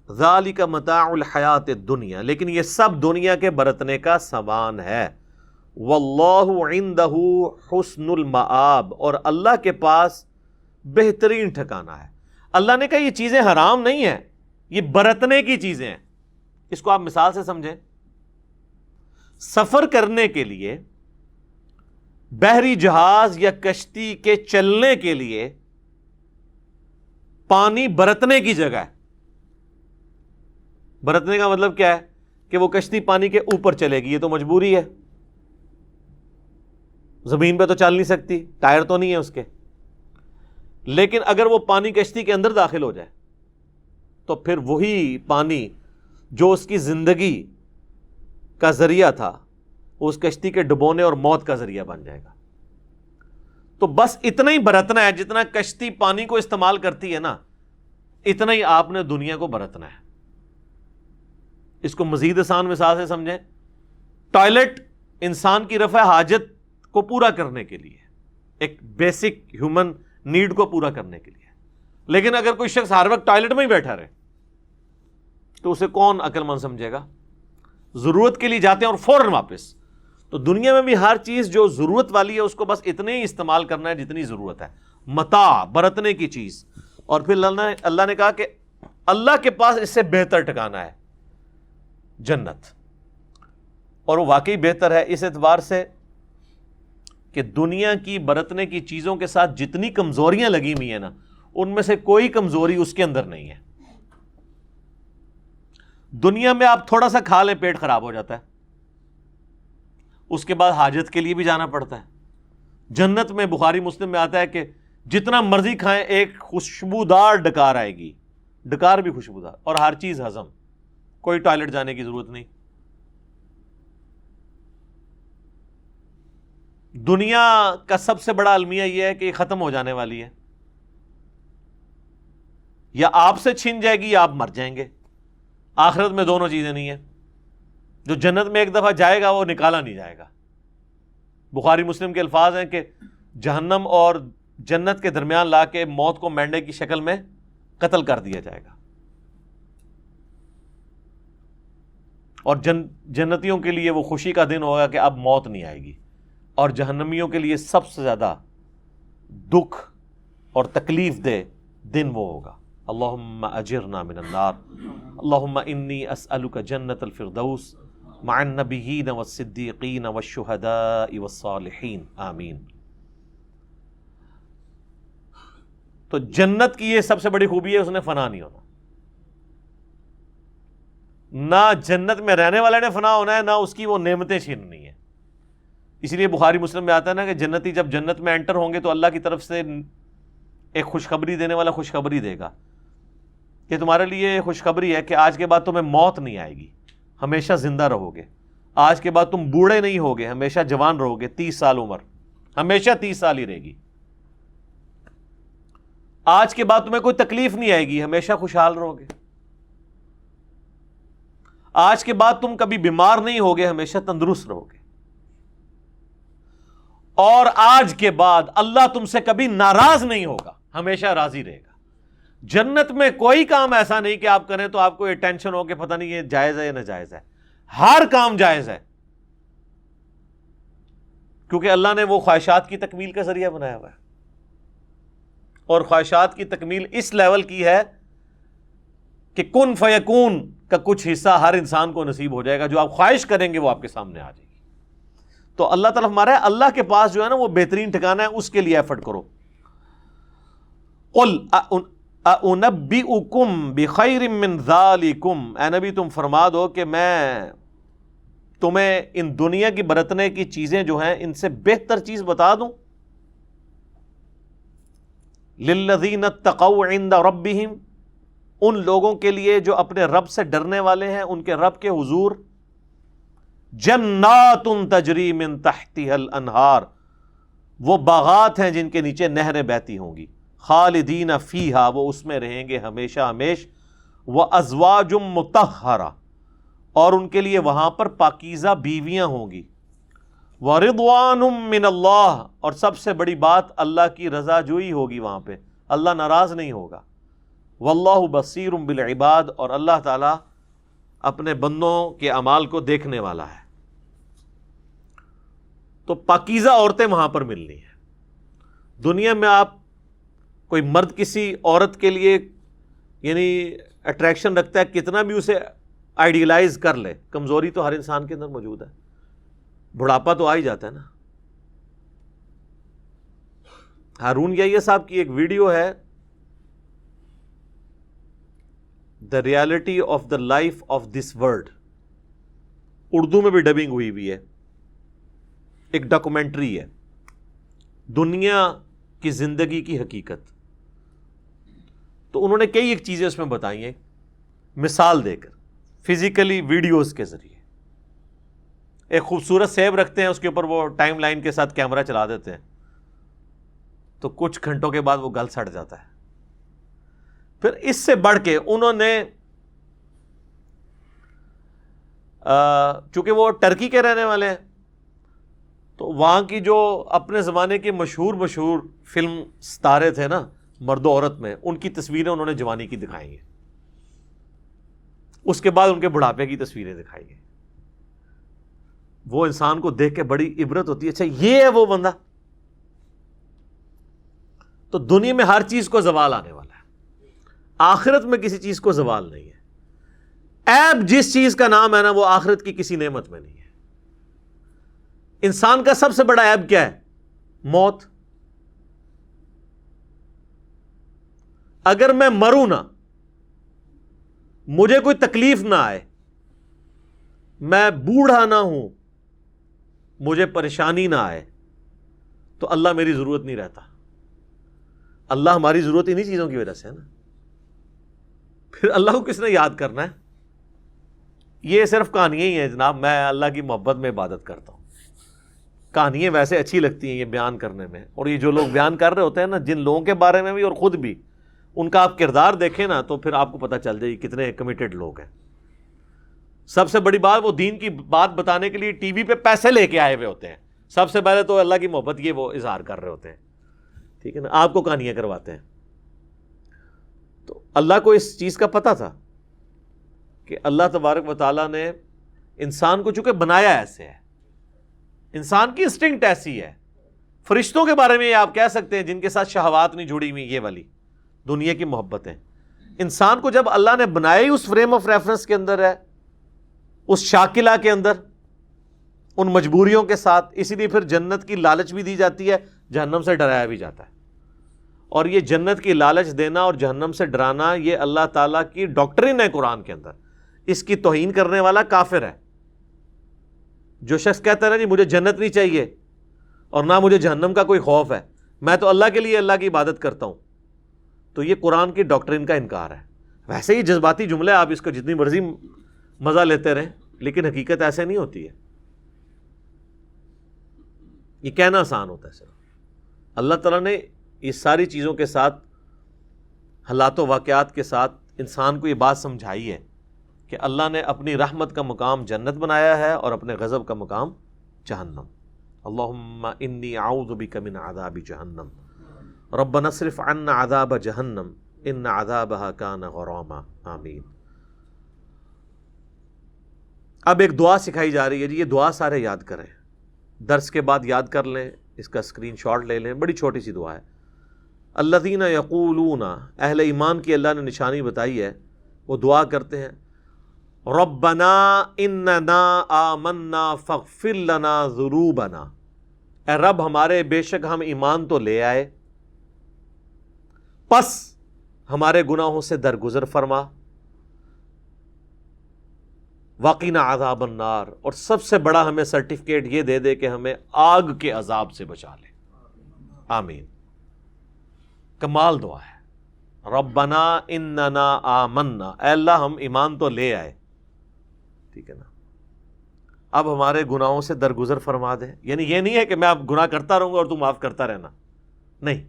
ذالک متاع الحیات الدنیا، لیکن یہ سب دنیا کے برتنے کا سامان ہے. واللہ عندہ حسن المآب، اور اللہ کے پاس بہترین ٹھکانہ ہے. اللہ نے کہا یہ چیزیں حرام نہیں ہیں، یہ برتنے کی چیزیں ہیں. اس کو آپ مثال سے سمجھیں. سفر کرنے کے لیے بحری جہاز یا کشتی کے چلنے کے لیے پانی برتنے کی جگہ ہے. برتنے کا مطلب کیا ہے کہ وہ کشتی پانی کے اوپر چلے گی، یہ تو مجبوری ہے، زمین پہ تو چل نہیں سکتی، ٹائر تو نہیں ہے اس کے. لیکن اگر وہ پانی کشتی کے اندر داخل ہو جائے تو پھر وہی پانی جو اس کی زندگی کا ذریعہ تھا اس کشتی کے ڈبونے اور موت کا ذریعہ بن جائے گا. تو بس اتنا ہی برتنا ہے، جتنا کشتی پانی کو استعمال کرتی ہے نا، اتنا ہی آپ نے دنیا کو برتنا ہے. اس کو مزید آسان مثال سے سمجھیں. ٹوائلٹ انسان کی رفع حاجت کو پورا کرنے کے لیے، ایک بیسک ہیومن نیڈ کو پورا کرنے کے لیے. لیکن اگر کوئی شخص ہر وقت ٹوائلٹ میں ہی بیٹھا رہے تو اسے کون عقل مند سمجھے گا؟ ضرورت کے لیے جاتے ہیں اور فوراً واپس. تو دنیا میں بھی ہر چیز جو ضرورت والی ہے اس کو بس اتنے ہی استعمال کرنا ہے جتنی ضرورت ہے. متاع، برتنے کی چیز. اور پھر اللہ نے کہا کہ اللہ کے پاس اس سے بہتر ٹھکانہ ہے جنت. اور وہ واقعی بہتر ہے اس اعتبار سے کہ دنیا کی برتنے کی چیزوں کے ساتھ جتنی کمزوریاں لگی ہوئی ہیں نا، ان میں سے کوئی کمزوری اس کے اندر نہیں ہے. دنیا میں آپ تھوڑا سا کھا لیں پیٹ خراب ہو جاتا ہے، اس کے بعد حاجت کے لیے بھی جانا پڑتا ہے. جنت میں بخاری مسلم میں آتا ہے کہ جتنا مرضی کھائیں ایک خوشبودار ڈکار آئے گی، ڈکار بھی خوشبودار، اور ہر چیز ہضم، کوئی ٹوائلٹ جانے کی ضرورت نہیں. دنیا کا سب سے بڑا المیہ یہ ہے کہ یہ ختم ہو جانے والی ہے، یا آپ سے چھن جائے گی یا آپ مر جائیں گے. آخرت میں دونوں چیزیں نہیں ہیں. جو جنت میں ایک دفعہ جائے گا وہ نکالا نہیں جائے گا. بخاری مسلم کے الفاظ ہیں کہ جہنم اور جنت کے درمیان لا کے موت کو مینڈے کی شکل میں قتل کر دیا جائے گا. اور جنتیوں کے لیے وہ خوشی کا دن ہوگا کہ اب موت نہیں آئے گی، اور جہنمیوں کے لیے سب سے زیادہ دکھ اور تکلیف دہ دن وہ ہوگا. اللہم اجرنا من النار. اللہم انی اسألک جنت الفردوس مع النبیین والصدیقین والشہداء والصالحین آمین. تو جنت کی یہ سب سے بڑی خوبی ہے، اس نے فنا نہیں ہونا. نہ جنت میں رہنے والے نے فنا ہونا ہے، نہ اس کی وہ نعمتیں چھیننی ہیں. اس لیے بخاری مسلم میں آتا ہے نا کہ جنتی جب جنت میں انٹر ہوں گے تو اللہ کی طرف سے ایک خوشخبری دینے والا خوشخبری دے گا کہ تمہارے لیے خوشخبری ہے کہ آج کے بعد تمہیں موت نہیں آئے گی، ہمیشہ زندہ رہو گے. آج کے بعد تم بوڑھے نہیں ہوگے، ہمیشہ جوان رہو گے. 30 سال عمر ہمیشہ 30 سال ہی رہے گی. آج کے بعد تمہیں کوئی تکلیف نہیں آئے گی، ہمیشہ خوشحال رہو گے. آج کے بعد تم کبھی بیمار نہیں ہوگے، ہمیشہ تندرست رہو گے. اور آج کے بعد اللہ تم سے کبھی ناراض نہیں ہوگا، ہمیشہ راضی رہے گا. جنت میں کوئی کام ایسا نہیں کہ آپ کریں تو آپ کو یہ ٹینشن ہو کہ پتہ نہیں یہ جائز ہے یا ناجائز ہے. ہر کام جائز ہے، کیونکہ اللہ نے وہ خواہشات کی تکمیل کا ذریعہ بنایا ہوا ہے. اور خواہشات کی تکمیل اس لیول کی ہے کہ کن فیکون کا کچھ حصہ ہر انسان کو نصیب ہو جائے گا. جو آپ خواہش کریں گے وہ آپ کے سامنے آ جائے گی. تو اللہ تعالیٰ ہمارا ہے، اللہ کے پاس جو ہے نا وہ بہترین ٹھکانہ ہے، اس کے لیے ایفرٹ کرو. قل اُنَبِّئُكُم بِخَيْرٍ مِّن ذَلِكُم، اے نبی تم فرما دو کہ میں تمہیں ان دنیا کی برتنے کی چیزیں جو ہیں ان سے بہتر چیز بتا دوں. لِلَّذِينَ اتَّقَوْا عِندَ رَبِّهِمْ، ان لوگوں کے لیے جو اپنے رب سے ڈرنے والے ہیں ان کے رب کے حضور. جنات تجری من تحتها الانہار، وہ باغات ہیں جن کے نیچے نہریں بہتی ہوں گی. خالدین فیہا، وہ اس میں رہیں گے ہمیشہ ہمیش. وازواج مطہرہ، اور ان کے لیے وہاں پر پاکیزہ بیویاں ہوں گی. ورضوان من اللہ، اور سب سے بڑی بات اللہ کی رضا جوئی ہوگی وہاں پہ، اللہ ناراض نہیں ہوگا. واللہ بصیر بالعباد، اور اللہ تعالی اپنے بندوں کے اعمال کو دیکھنے والا ہے. تو پاکیزہ عورتیں وہاں پر ملنی ہیں. دنیا میں آپ کوئی مرد کسی عورت کے لیے یعنی اٹریکشن رکھتا ہے، کتنا بھی اسے آئیڈیلائز کر لے، کمزوری تو ہر انسان کے اندر موجود ہے. بڑھاپا تو آ ہی جاتا ہے نا. ہارون یحییٰ صاحب کی ایک ویڈیو ہے، the reality of the life of this world, Urdu میں بھی ڈبنگ ہوئی ہوئی ہے. ایک ڈاکومنٹری ہے، دنیا کی زندگی کی حقیقت. تو انہوں نے کئی ایک چیزیں اس میں بتائی ہیں مثال دے کر، فزیکلی ویڈیوز کے ذریعے. ایک خوبصورت سیب رکھتے ہیں، اس کے اوپر وہ ٹائم لائن کے ساتھ کیمرہ چلا دیتے ہیں، تو کچھ گھنٹوں کے بعد وہ گل سڑ جاتا ہے. پھر اس سے بڑھ کے انہوں نے چونکہ وہ ٹرکی کے رہنے والے ہیں، تو وہاں کی جو اپنے زمانے کے مشہور فلم ستارے تھے نا، مرد و عورت میں، ان کی تصویریں انہوں نے جوانی کی دکھائی ہیں. اس کے بعد ان کے بڑھاپے کی تصویریں دکھائی ہیں. وہ انسان کو دیکھ کے بڑی عبرت ہوتی ہے، اچھا یہ ہے وہ بندہ. تو دنیا میں ہر چیز کو زوال آنے والا ہے، آخرت میں کسی چیز کو زوال نہیں ہے. عیب جس چیز کا نام ہے نا وہ آخرت کی کسی نعمت میں نہیں ہے. انسان کا سب سے بڑا عیب کیا ہے؟ موت. اگر میں مروں نہ، مجھے کوئی تکلیف نہ آئے، میں بوڑھا نہ ہوں، مجھے پریشانی نہ آئے، تو اللہ میری ضرورت نہیں رہتا. اللہ ہماری ضرورت انہی چیزوں کی وجہ سے ہے نا. پھر اللہ کو کس نے یاد کرنا ہے؟ یہ صرف کہانیاں ہی ہیں جناب. میں اللہ کی محبت میں عبادت کرتا ہوں. کہانیاں ویسے اچھی لگتی ہیں یہ بیان کرنے میں، اور یہ جو لوگ بیان کر رہے ہوتے ہیں نا، جن لوگوں کے بارے میں بھی اور خود بھی، ان کا آپ کردار دیکھیں نا تو پھر آپ کو پتہ چل جائے کتنے کمیٹڈ لوگ ہیں. سب سے بڑی بات، وہ دین کی بات بتانے کے لیے ٹی وی پہ پیسے لے کے آئے ہوئے ہوتے ہیں. سب سے پہلے تو اللہ کی محبت یہ وہ اظہار کر رہے ہوتے ہیں، ٹھیک ہے نا، آپ کو کہانیاں کرواتے ہیں. تو اللہ کو اس چیز کا پتہ تھا کہ اللہ تبارک و تعالیٰ نے انسان کو چونکہ بنایا ایسے ہے، انسان کی انسٹنکٹ ایسی ہے فرشتوں کے بارے میں یہ آپ کہہ سکتے ہیں جن کے ساتھ شہوات نہیں جڑی ہوئی، یہ والی دنیا کی محبتیں. انسان کو جب اللہ نے بنایا ہی اس فریم آف ریفرنس کے اندر ہے، اس شاکلہ کے اندر، ان مجبوریوں کے ساتھ، اسی لیے پھر جنت کی لالچ بھی دی جاتی ہے، جہنم سے ڈرایا بھی جاتا ہے. اور یہ جنت کی لالچ دینا اور جہنم سے ڈرانا یہ اللہ تعالیٰ کی ڈاکٹرن ہے قرآن کے اندر. اس کی توہین کرنے والا کافر ہے. جو شخص کہتا ہے نا جی مجھے جنت نہیں چاہیے اور نہ مجھے جہنم کا کوئی خوف ہے، میں تو اللہ کے لیے اللہ کی عبادت کرتا ہوں، تو یہ قرآن کی ڈاکٹرن کا انکار ہے. ویسے ہی جذباتی جملے آپ اس کو جتنی مرضی مزہ لیتے رہیں، لیکن حقیقت ایسے نہیں ہوتی ہے. یہ کہنا آسان ہوتا ہے. صرف اللہ تعالیٰ نے اس ساری چیزوں کے ساتھ، حالات و واقعات کے ساتھ انسان کو یہ بات سمجھائی ہے کہ اللہ نے اپنی رحمت کا مقام جنت بنایا ہے اور اپنے غضب کا مقام جہنم. اللہم انی اعوذ بک من عذاب جہنم ربنا اصرف عنا عذاب جہنم ان عذابها کان غراما. آمین. اب ایک دعا سکھائی جا رہی ہے جی، یہ دعا سارے یاد کریں، درس کے بعد یاد کر لیں، اس کا اسکرین شاٹ لے لیں. بڑی چھوٹی سی دعا ہے. الذین یقولون، اہل ایمان کی اللہ نے نشانی بتائی ہے، وہ دعا کرتے ہیں ربنا اننا آمنا فاغفر لنا ذنوبنا، اے رب ہمارے بے شک ہم ایمان تو لے آئے، پس ہمارے گناہوں سے درگزر فرما، وقنا عذاب النار، اور سب سے بڑا ہمیں سرٹیفکیٹ یہ دے دے کہ ہمیں آگ کے عذاب سے بچا لے. آمین. کمال دعا ہے. ربنا اننا آمنا، اے اللہ ہم ایمان تو لے آئے، ٹھیک ہے نا، اب ہمارے گناہوں سے درگزر فرما دے. یعنی یہ نہیں ہے کہ میں اب گناہ کرتا رہوں گا اور تو معاف کرتا رہنا، نہیں،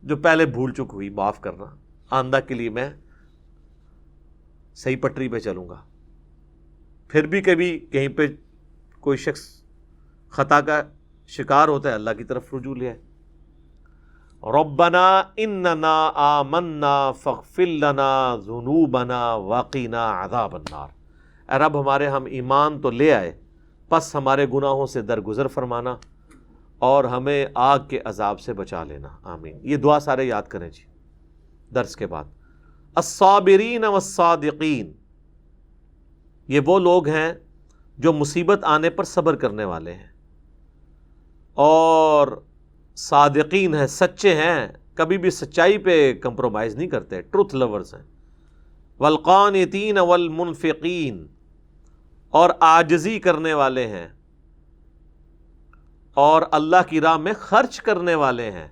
جو پہلے بھول چک ہوئی معاف کرنا. آئندہ کے لیے میں صحیح پٹری پہ چلوں گا. پھر بھی کبھی کہیں پہ کوئی شخص خطا کا شکار ہوتا ہے، اللہ کی طرف رجوع لے آئے. ربنا اننا آمنا فاغفر لنا ذنوبنا وقنا عذاب النار، اے رب ہمارے ہم ایمان تو لے آئے، پس ہمارے گناہوں سے درگزر فرمانا اور ہمیں آگ کے عذاب سے بچا لینا. آمین. یہ دعا سارے یاد کریں جی درس کے بعد. الصابرین والصادقین، یہ وہ لوگ ہیں جو مصیبت آنے پر صبر کرنے والے ہیں، اور صادقین ہیں، سچے ہیں، کبھی بھی سچائی پہ کمپرومائز نہیں کرتے، ٹروتھ لورز ہیں. والقانتین والمنفقین، اور عاجزی کرنے والے ہیں اور اللہ کی راہ میں خرچ کرنے والے ہیں.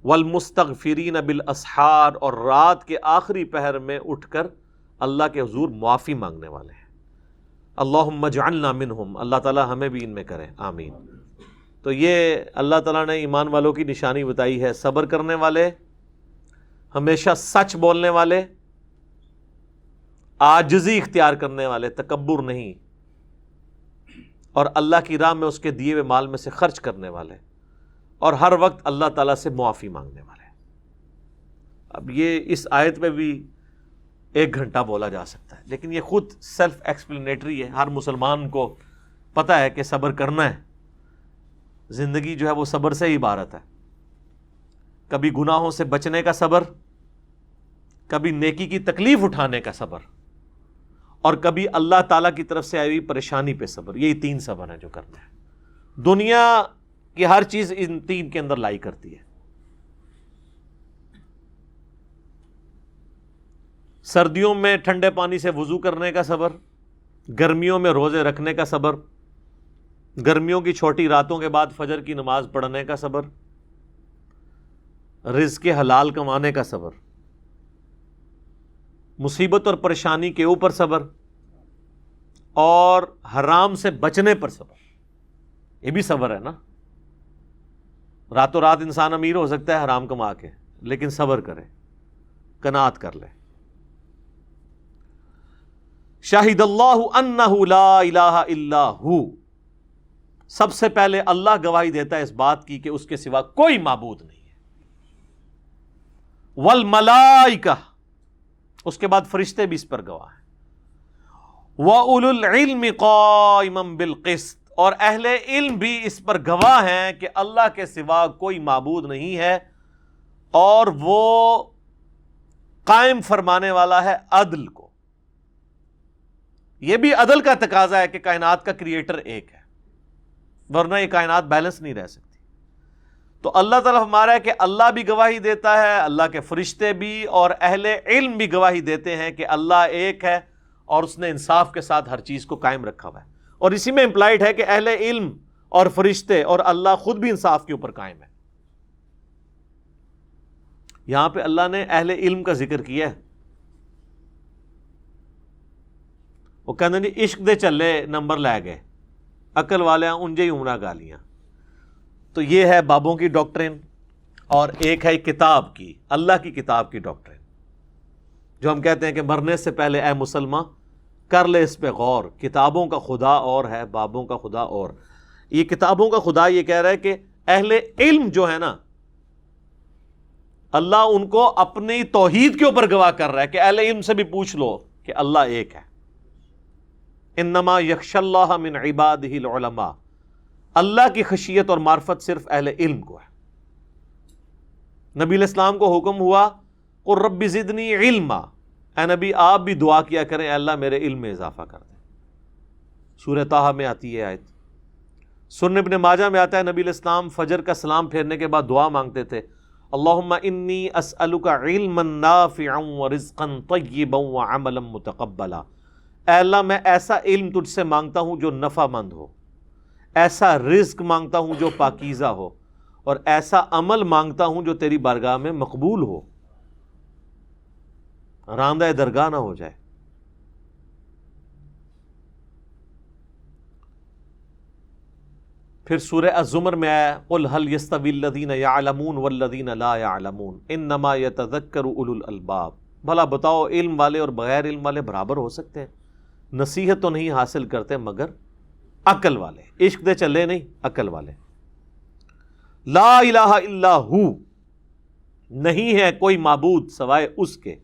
والمستغفرین بالاسحار، اور رات کے آخری پہر میں اٹھ کر اللہ کے حضور معافی مانگنے والے ہیں. اللہم اجعلنا منہم، اللہ تعالی ہمیں بھی ان میں کرے. آمین. تو یہ اللہ تعالیٰ نے ایمان والوں کی نشانی بتائی ہے، صبر کرنے والے، ہمیشہ سچ بولنے والے، عاجزی اختیار کرنے والے، تکبر نہیں، اور اللہ کی راہ میں اس کے دیے ہوئے مال میں سے خرچ کرنے والے، اور ہر وقت اللہ تعالیٰ سے معافی مانگنے والے. اب یہ اس آیت میں بھی 1 گھنٹہ بولا جا سکتا ہے، لیکن یہ خود سیلف ایکسپلینیٹری ہے. ہر مسلمان کو پتہ ہے کہ صبر کرنا ہے. زندگی جو ہے وہ صبر سے ہی عبارت ہے. کبھی گناہوں سے بچنے کا صبر، کبھی نیکی کی تکلیف اٹھانے کا صبر، اور کبھی اللہ تعالیٰ کی طرف سے آئی ہوئی پریشانی پہ صبر. یہی 3 صبر ہیں جو کرتے ہیں. دنیا کی ہر چیز ان 3 کے اندر لائی کرتی ہے. سردیوں میں ٹھنڈے پانی سے وضو کرنے کا صبر، گرمیوں میں روزے رکھنے کا صبر، گرمیوں کی چھوٹی راتوں کے بعد فجر کی نماز پڑھنے کا صبر، رزق حلال کمانے کا صبر، مصیبت اور پریشانی کے اوپر صبر، اور حرام سے بچنے پر صبر. یہ بھی صبر ہے نا. راتوں رات انسان امیر ہو سکتا ہے حرام کما کے، لیکن صبر کرے، قناعت کر لے. شاہد اللہ انہ لا الہ الا ہو، سب سے پہلے اللہ گواہی دیتا ہے اس بات کی کہ اس کے سوا کوئی معبود نہیں ہے. والملائکہ، اس کے بعد فرشتے بھی اس پر گواہ ہیں. وَأُولُو الْعِلْمِ قَائِمًا بِالْقِسْطِ، اور اہل علم بھی اس پر گواہ ہیں کہ اللہ کے سوا کوئی معبود نہیں ہے، اور وہ قائم فرمانے والا ہے عدل کو۔ یہ بھی عدل کا تقاضا ہے کہ کائنات کا کریٹر ایک ہے، ورنہ یہ کائنات بیلنس نہیں رہ سکتی۔ تو اللہ تعالیٰ فرما رہا ہے کہ اللہ بھی گواہی دیتا ہے، اللہ کے فرشتے بھی، اور اہل علم بھی گواہی دیتے ہیں کہ اللہ ایک ہے اور اس نے انصاف کے ساتھ ہر چیز کو قائم رکھا ہوا ہے۔ اور اسی میں امپلائڈ ہے کہ اہل علم اور فرشتے اور اللہ خود بھی انصاف کے اوپر قائم ہے۔ یہاں پہ اللہ نے اہل علم کا ذکر کیا ہے۔ وہ کہتے ہیں جی عشق دے چلے نمبر لے گئے، عقل والے انجے ہی عمرہ گالیاں۔ تو یہ ہے بابوں کی ڈاکٹرین، اور ایک ہے کتاب کی، اللہ کی کتاب کی ڈاکٹرین، جو ہم کہتے ہیں کہ مرنے سے پہلے اے مسلمان کر لے اس پہ غور، کتابوں کا خدا اور ہے، بابوں کا خدا اور۔ یہ کتابوں کا خدا یہ کہہ رہا ہے کہ اہل علم جو ہے نا، اللہ ان کو اپنی توحید کے اوپر گواہ کر رہا ہے کہ اہل علم سے بھی پوچھ لو کہ اللہ ایک ہے۔ انما یخشی اللہ من عبادہ العلماء، اللہ کی خشیت اور معرفت صرف اہل علم کو ہے۔ نبی علیہ السلام کو حکم ہوا قل رب زدنی علما، اے نبی آپ بھی دعا کیا کریں اے اللہ میرے علم میں اضافہ کر دیں۔ سورہ طٰہٰ میں آتی ہے آیت۔ سنن ابن ماجہ میں آتا ہے نبی علیہ السلام فجر کا سلام پھیرنے کے بعد دعا مانگتے تھے، اللہم انی اسألک علما نافعا ورزقا طیبا وعملا متقبلا، اے اللہ میں ایسا علم تجھ سے مانگتا ہوں جو نفع مند ہو، ایسا رزق مانگتا ہوں جو پاکیزہ ہو، اور ایسا عمل مانگتا ہوں جو تیری بارگاہ میں مقبول ہو، راندہ درگاہ نہ ہو جائے۔ پھر سورہ الزمر میں آیا قل هل يستوي الذين يعلمون والذين لا يعلمون انما يتذكر اولو الالباب، بھلا بتاؤ علم والے اور بغیر علم والے برابر ہو سکتے ہیں؟ نصیحت تو نہیں حاصل کرتے مگر عقل والے، عشق دے چلے نہیں، عقل والے۔ لا الہ الا ہو، نہیں ہے کوئی معبود سوائے اس کے،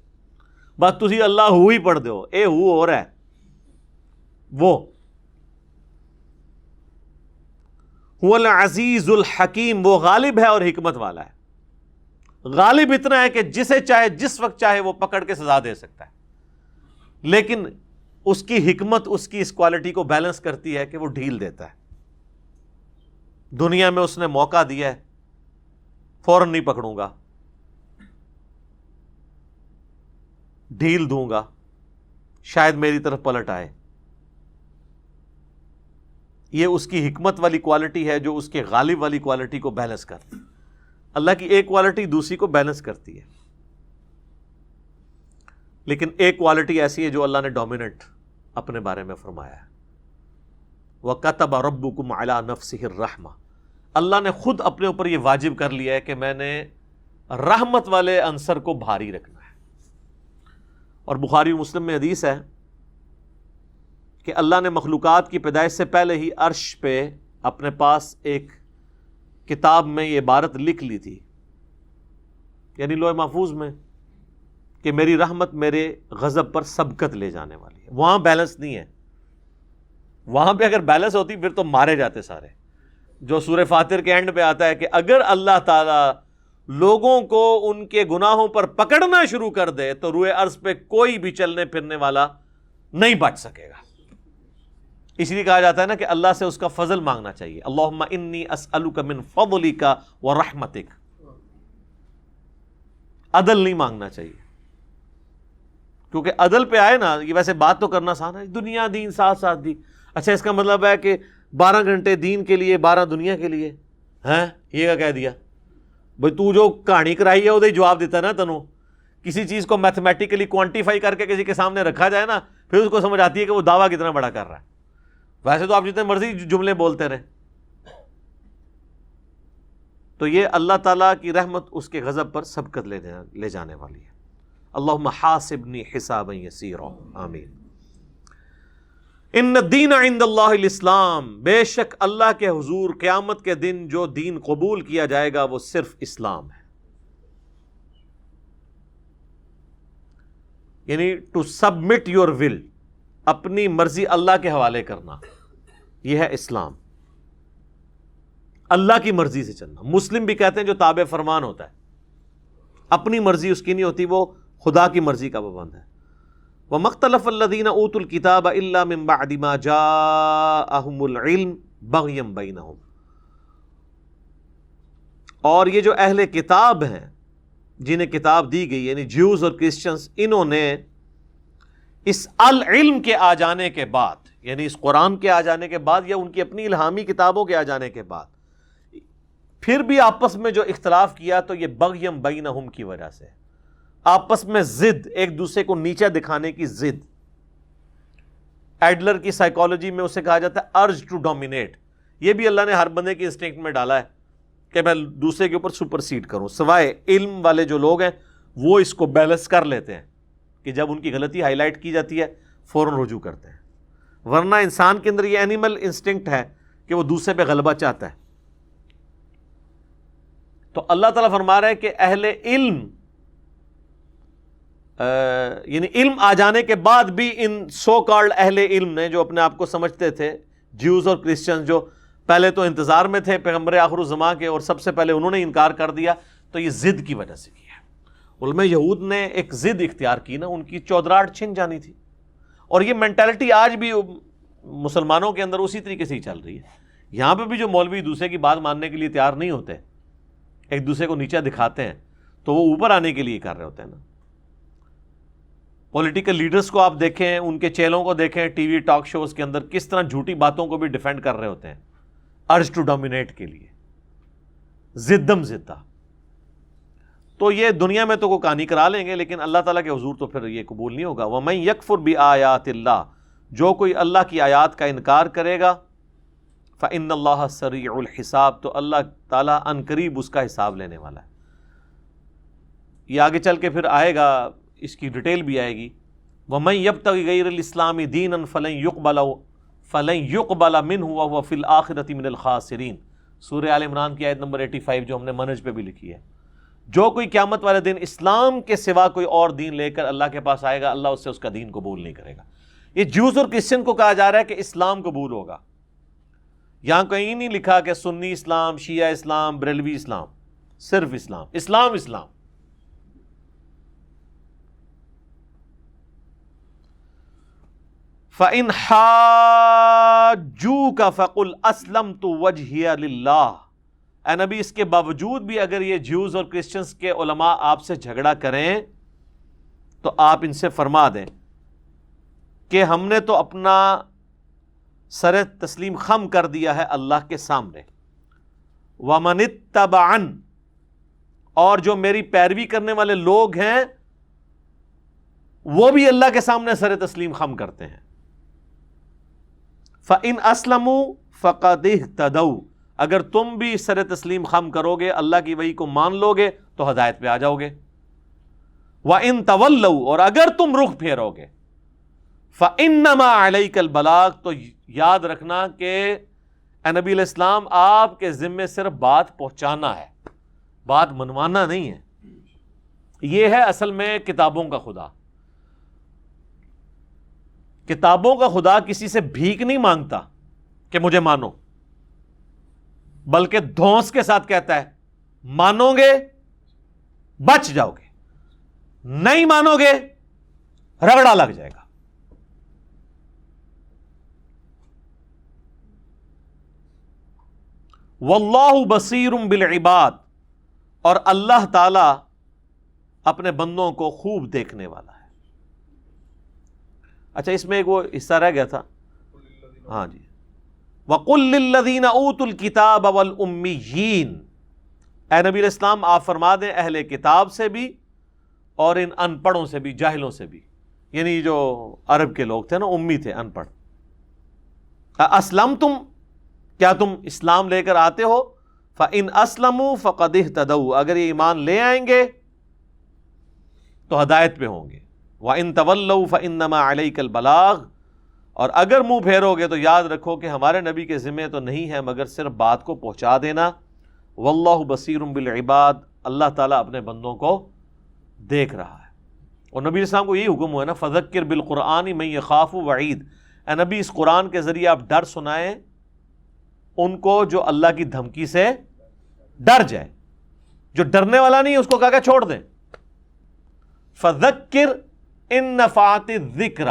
بس تسی اللہ ہو ہی پڑھ دو، اے ہو ہو رہا ہے وہ۔ هو العزیز الحکیم، وہ غالب ہے اور حکمت والا ہے۔ غالب اتنا ہے کہ جسے چاہے جس وقت چاہے وہ پکڑ کے سزا دے سکتا ہے، لیکن اس کی حکمت اس کی اس کوالٹی کو بیلنس کرتی ہے کہ وہ ڈھیل دیتا ہے۔ دنیا میں اس نے موقع دیا ہے، فوراً نہیں پکڑوں گا، ڈھیل دوں گا، شاید میری طرف پلٹ آئے۔ یہ اس کی حکمت والی کوالٹی ہے جو اس کے غالب والی کوالٹی کو بیلنس کرتی ہے۔ اللہ کی ایک کوالٹی دوسری کو بیلنس کرتی ہے، لیکن ایک کوالٹی ایسی ہے جو اللہ نے ڈومیننٹ اپنے بارے میں فرمایا ہے، وَكَتَبَ رَبُّكُمْ عَلَى نَفْسِهِ الرَّحْمَةِ، اللہ نے خود اپنے اوپر یہ واجب کر لیا ہے کہ میں نے رحمت والے عنصر کو بھاری رکھنا ہے۔ اور بخاری و مسلم میں حدیث ہے کہ اللہ نے مخلوقات کی پیدائش سے پہلے ہی عرش پہ اپنے پاس ایک کتاب میں یہ عبارت لکھ لی تھی، یعنی لوح محفوظ میں، کہ میری رحمت میرے غضب پر سبقت لے جانے والی ہے۔ وہاں بیلنس نہیں ہے، وہاں پہ اگر بیلنس ہوتی پھر تو مارے جاتے سارے، جو سورہ فاتر کے اینڈ پہ آتا ہے کہ اگر اللہ تعالیٰ لوگوں کو ان کے گناہوں پر پکڑنا شروع کر دے تو روئے ارض پہ کوئی بھی چلنے پھرنے والا نہیں بچ سکے گا۔ اس لیے کہا جاتا ہے نا کہ اللہ سے اس کا فضل مانگنا چاہیے، اللہم انی اسألک من فضلک ورحمتک، عدل نہیں مانگنا چاہیے، کیونکہ عدل پہ آئے نا، یہ ویسے بات تو کرنا آسان ہے، دنیا دین ساتھ ساتھ دی، اچھا اس کا مطلب ہے کہ 12 گھنٹے دین کے لیے 12 دنیا کے لیے ہیں، یہ کیا کہہ دیا بھئی؟ تو جو کہانی کرائی ہے وہ جواب دیتا ہے نا تنوں۔ کسی چیز کو میتھمیٹیکلی کوانٹیفائی کر کے کسی کے سامنے رکھا جائے نا، پھر اس کو سمجھ آتی ہے کہ وہ دعویٰ کتنا بڑا کر رہا ہے۔ ویسے تو آپ جتنے مرضی جملے بولتے رہے۔ تو یہ اللہ تعالیٰ کی رحمت اس کے غضب پر سبقت لے جانے والی ہے۔ اللہم حاسبنی حسابا یسیرا، آمین۔ ان الدین عند اللہ الاسلام، بے شک اللہ کے حضور قیامت کے دن جو دین قبول کیا جائے گا وہ صرف اسلام ہے، یعنی ٹو سبمٹ یور ول، اپنی مرضی اللہ کے حوالے کرنا، یہ ہے اسلام۔ اللہ کی مرضی سے چلنا. مسلم بھی کہتے ہیں جو تابع فرمان ہوتا ہے، اپنی مرضی اس کی نہیں ہوتی، وہ خدا کی مرضی کا پابند ہے. وَمَا اخْتَلَفَ الَّذِينَ أُوتُوا الْكِتَابَ إِلَّا مِن بَعْدِ مَا جَاءَهُمُ الْعِلْمُ بَغْيًا بَيْنَهُمْ. اور یہ جو اہل کتاب ہیں جنہیں کتاب دی گئی، یعنی جیوز اور کرسچنز، انہوں نے اس العلم کے آ جانے کے بعد، یعنی اس قرآن کے آ جانے کے بعد یا ان کی اپنی الہامی کتابوں کے آ جانے کے بعد پھر بھی آپس میں جو اختلاف کیا تو یہ بغیم بینہم کی وجہ سے، آپس میں ضد، ایک دوسرے کو نیچا دکھانے کی ضد. ایڈلر کی سائیکالوجی میں اسے کہا جاتا ہے ارج ٹو ڈومینیٹ. یہ بھی اللہ نے ہر بندے کی انسٹنکٹ میں ڈالا ہے کہ میں دوسرے کے اوپر سپرسیڈ کروں. سوائے علم والے جو لوگ ہیں وہ اس کو بیلنس کر لیتے ہیں کہ جب ان کی غلطی ہائی لائٹ کی جاتی ہے فوراً رجوع کرتے ہیں، ورنہ انسان کے اندر یہ اینیمل انسٹنکٹ ہے کہ وہ دوسرے پہ غلبہ چاہتا ہے. تو اللہ تعالیٰ فرما رہا ہے کہ اہل علم، یعنی علم آ جانے کے بعد بھی ان سو کالڈ اہل علم نے، جو اپنے آپ کو سمجھتے تھے جیوز اور کرسچن، جو پہلے تو انتظار میں تھے پیغمبر آخر الزماں کے اور سب سے پہلے انہوں نے انکار کر دیا، تو یہ ضد کی وجہ سے کیا ہے. علماء یہود نے ایک ضد اختیار کی نا، ان کی چودراہٹ چھن جانی تھی. اور یہ مینٹالٹی آج بھی مسلمانوں کے اندر اسی طریقے سے ہی چل رہی ہے. یہاں پہ بھی جو مولوی دوسرے کی بات ماننے کے لیے تیار نہیں ہوتے، ایک دوسرے کو نیچا دکھاتے ہیں، تو وہ اوپر آنے کے لیے کر رہے ہوتے ہیں نا. پولیٹیکل لیڈرز کو آپ دیکھیں، ان کے چیلوں کو دیکھیں ٹی وی ٹاک شوز کے اندر کس طرح جھوٹی باتوں کو بھی ڈیفینڈ کر رہے ہوتے ہیں ارج ٹو ڈومینیٹ کے لیے، زدم زدہ. تو یہ دنیا میں تو کوئی کہانی کرا لیں گے، لیکن اللہ تعالیٰ کے حضور تو پھر یہ قبول نہیں ہوگا. وَمَن يَكْفُرْ بِآيَاتِ اللَّهِ، جو کوئی اللہ کی آیات کا انکار کرے گا، فَإِنَّ اللَّهَ سَرِيعُ الْحِسَابِ، تو اللہ تعالیٰ عن قریب اس کا حساب لینے والا ہے. یہ آگے چل کے پھر آئے گا، اس کی ڈیٹیل بھی آئے گی. وَمَن يَبْتَغِ غَيْرَ الْإِسْلَامِ دِينًا فَلَن يُقْبَلَ مِنْهُ وَهُوَ فِي الْآخِرَةِ مِنَ الْخَاسِرِينَ. سورہ آل عمران کی آیت نمبر 85 جو ہم نے منہج پہ بھی لکھی ہے. جو کوئی قیامت والے دن اسلام کے سوا کوئی اور دین لے کر اللہ کے پاس آئے گا، اللہ اس سے اس کا دین قبول نہیں کرے گا. یہ جیوز اور کرسچن کو کہا جا رہا ہے کہ اسلام قبول ہوگا. یہاں کہیں نہیں لکھا کہ سنی اسلام، شیعہ اسلام، بریلوی اسلام، صرف اسلام، اسلام اسلام. فَإِنْ حَاجُّوكَ فَقُلْ أَسْلَمْتُ وَجْهِيَ لِلَّهِ. اے نبی، اس کے باوجود بھی اگر یہ جیوز اور کرسچنز کے علماء آپ سے جھگڑا کریں تو آپ ان سے فرما دیں کہ ہم نے تو اپنا سر تسلیم خم کر دیا ہے اللہ کے سامنے. وَمَنِ اتَّبَعَنِ، اور جو میری پیروی کرنے والے لوگ ہیں وہ بھی اللہ کے سامنے سر تسلیم خم کرتے ہیں. فَإِنْ أَسْلَمُوا فَقَدِ اهْتَدَوْا، اگر تم بھی سر تسلیم خم کرو گے، اللہ کی وحی کو مان لو گے تو ہدایت پہ آ جاؤ گے. وَإِن تَوَلَّوْا، اور اگر تم رخ پھیرو گے، فَإِنَّمَا عَلَيْكَ الْبَلَاغُ، تو یاد رکھنا کہ اے نبی علیہ السلام آپ کے ذمے صرف بات پہنچانا ہے، بات منوانا نہیں ہے. یہ ہے اصل میں کتابوں کا خدا. کتابوں کا خدا کسی سے بھیک نہیں مانگتا کہ مجھے مانو، بلکہ دھونس کے ساتھ کہتا ہے مانو گے بچ جاؤ گے، نہیں مانو گے رگڑا لگ جائے گا. واللہ بصیر بالعباد، اور اللہ تعالی اپنے بندوں کو خوب دیکھنے والا ہے. اچھا، اس میں ایک وہ حصہ رہ گیا تھا. ہاں جی، وَقُلْ لِلَّذِينَ أُوتُوا الْكِتَابَ وَالْأُمِّيِّينَ، اے نبی علیہ السلام آپ فرما دیں اہل کتاب سے بھی اور ان ان پڑھوں سے بھی، جاہلوں سے بھی، یعنی جو عرب کے لوگ تھے نا، امی تھے، ان پڑھ. اسلمتم، کیا تم اسلام لے کر آتے ہو؟ فَإِنْ أَسْلَمُوا فَقَدِ اهْتَدَوْا، اگر یہ ایمان لے آئیں گے تو ہدایت پہ ہوں گے. وَإِنْ تَوَلَّوْا فَإِنَّمَا عَلَيْكَ الْبَلَاغُ، اور اگر منہ پھیرو گے تو یاد رکھو کہ ہمارے نبی کے ذمہ تو نہیں ہے مگر صرف بات کو پہنچا دینا. واللہ بصیر بالعباد، اللہ تعالیٰ اپنے بندوں کو دیکھ رہا ہے. اور نبی علیہ السلام کو یہی حکم ہوا ہے نا، فذکر بالقرآن من یخاف وعید. اے نبی، اس قرآن کے ذریعے آپ ڈر سنائیں ان کو جو اللہ کی دھمکی سے ڈر جائے. جو ڈرنے والا نہیں اس کو کہا کہ چھوڑ دیں. فذکر ان نفعت الذکر،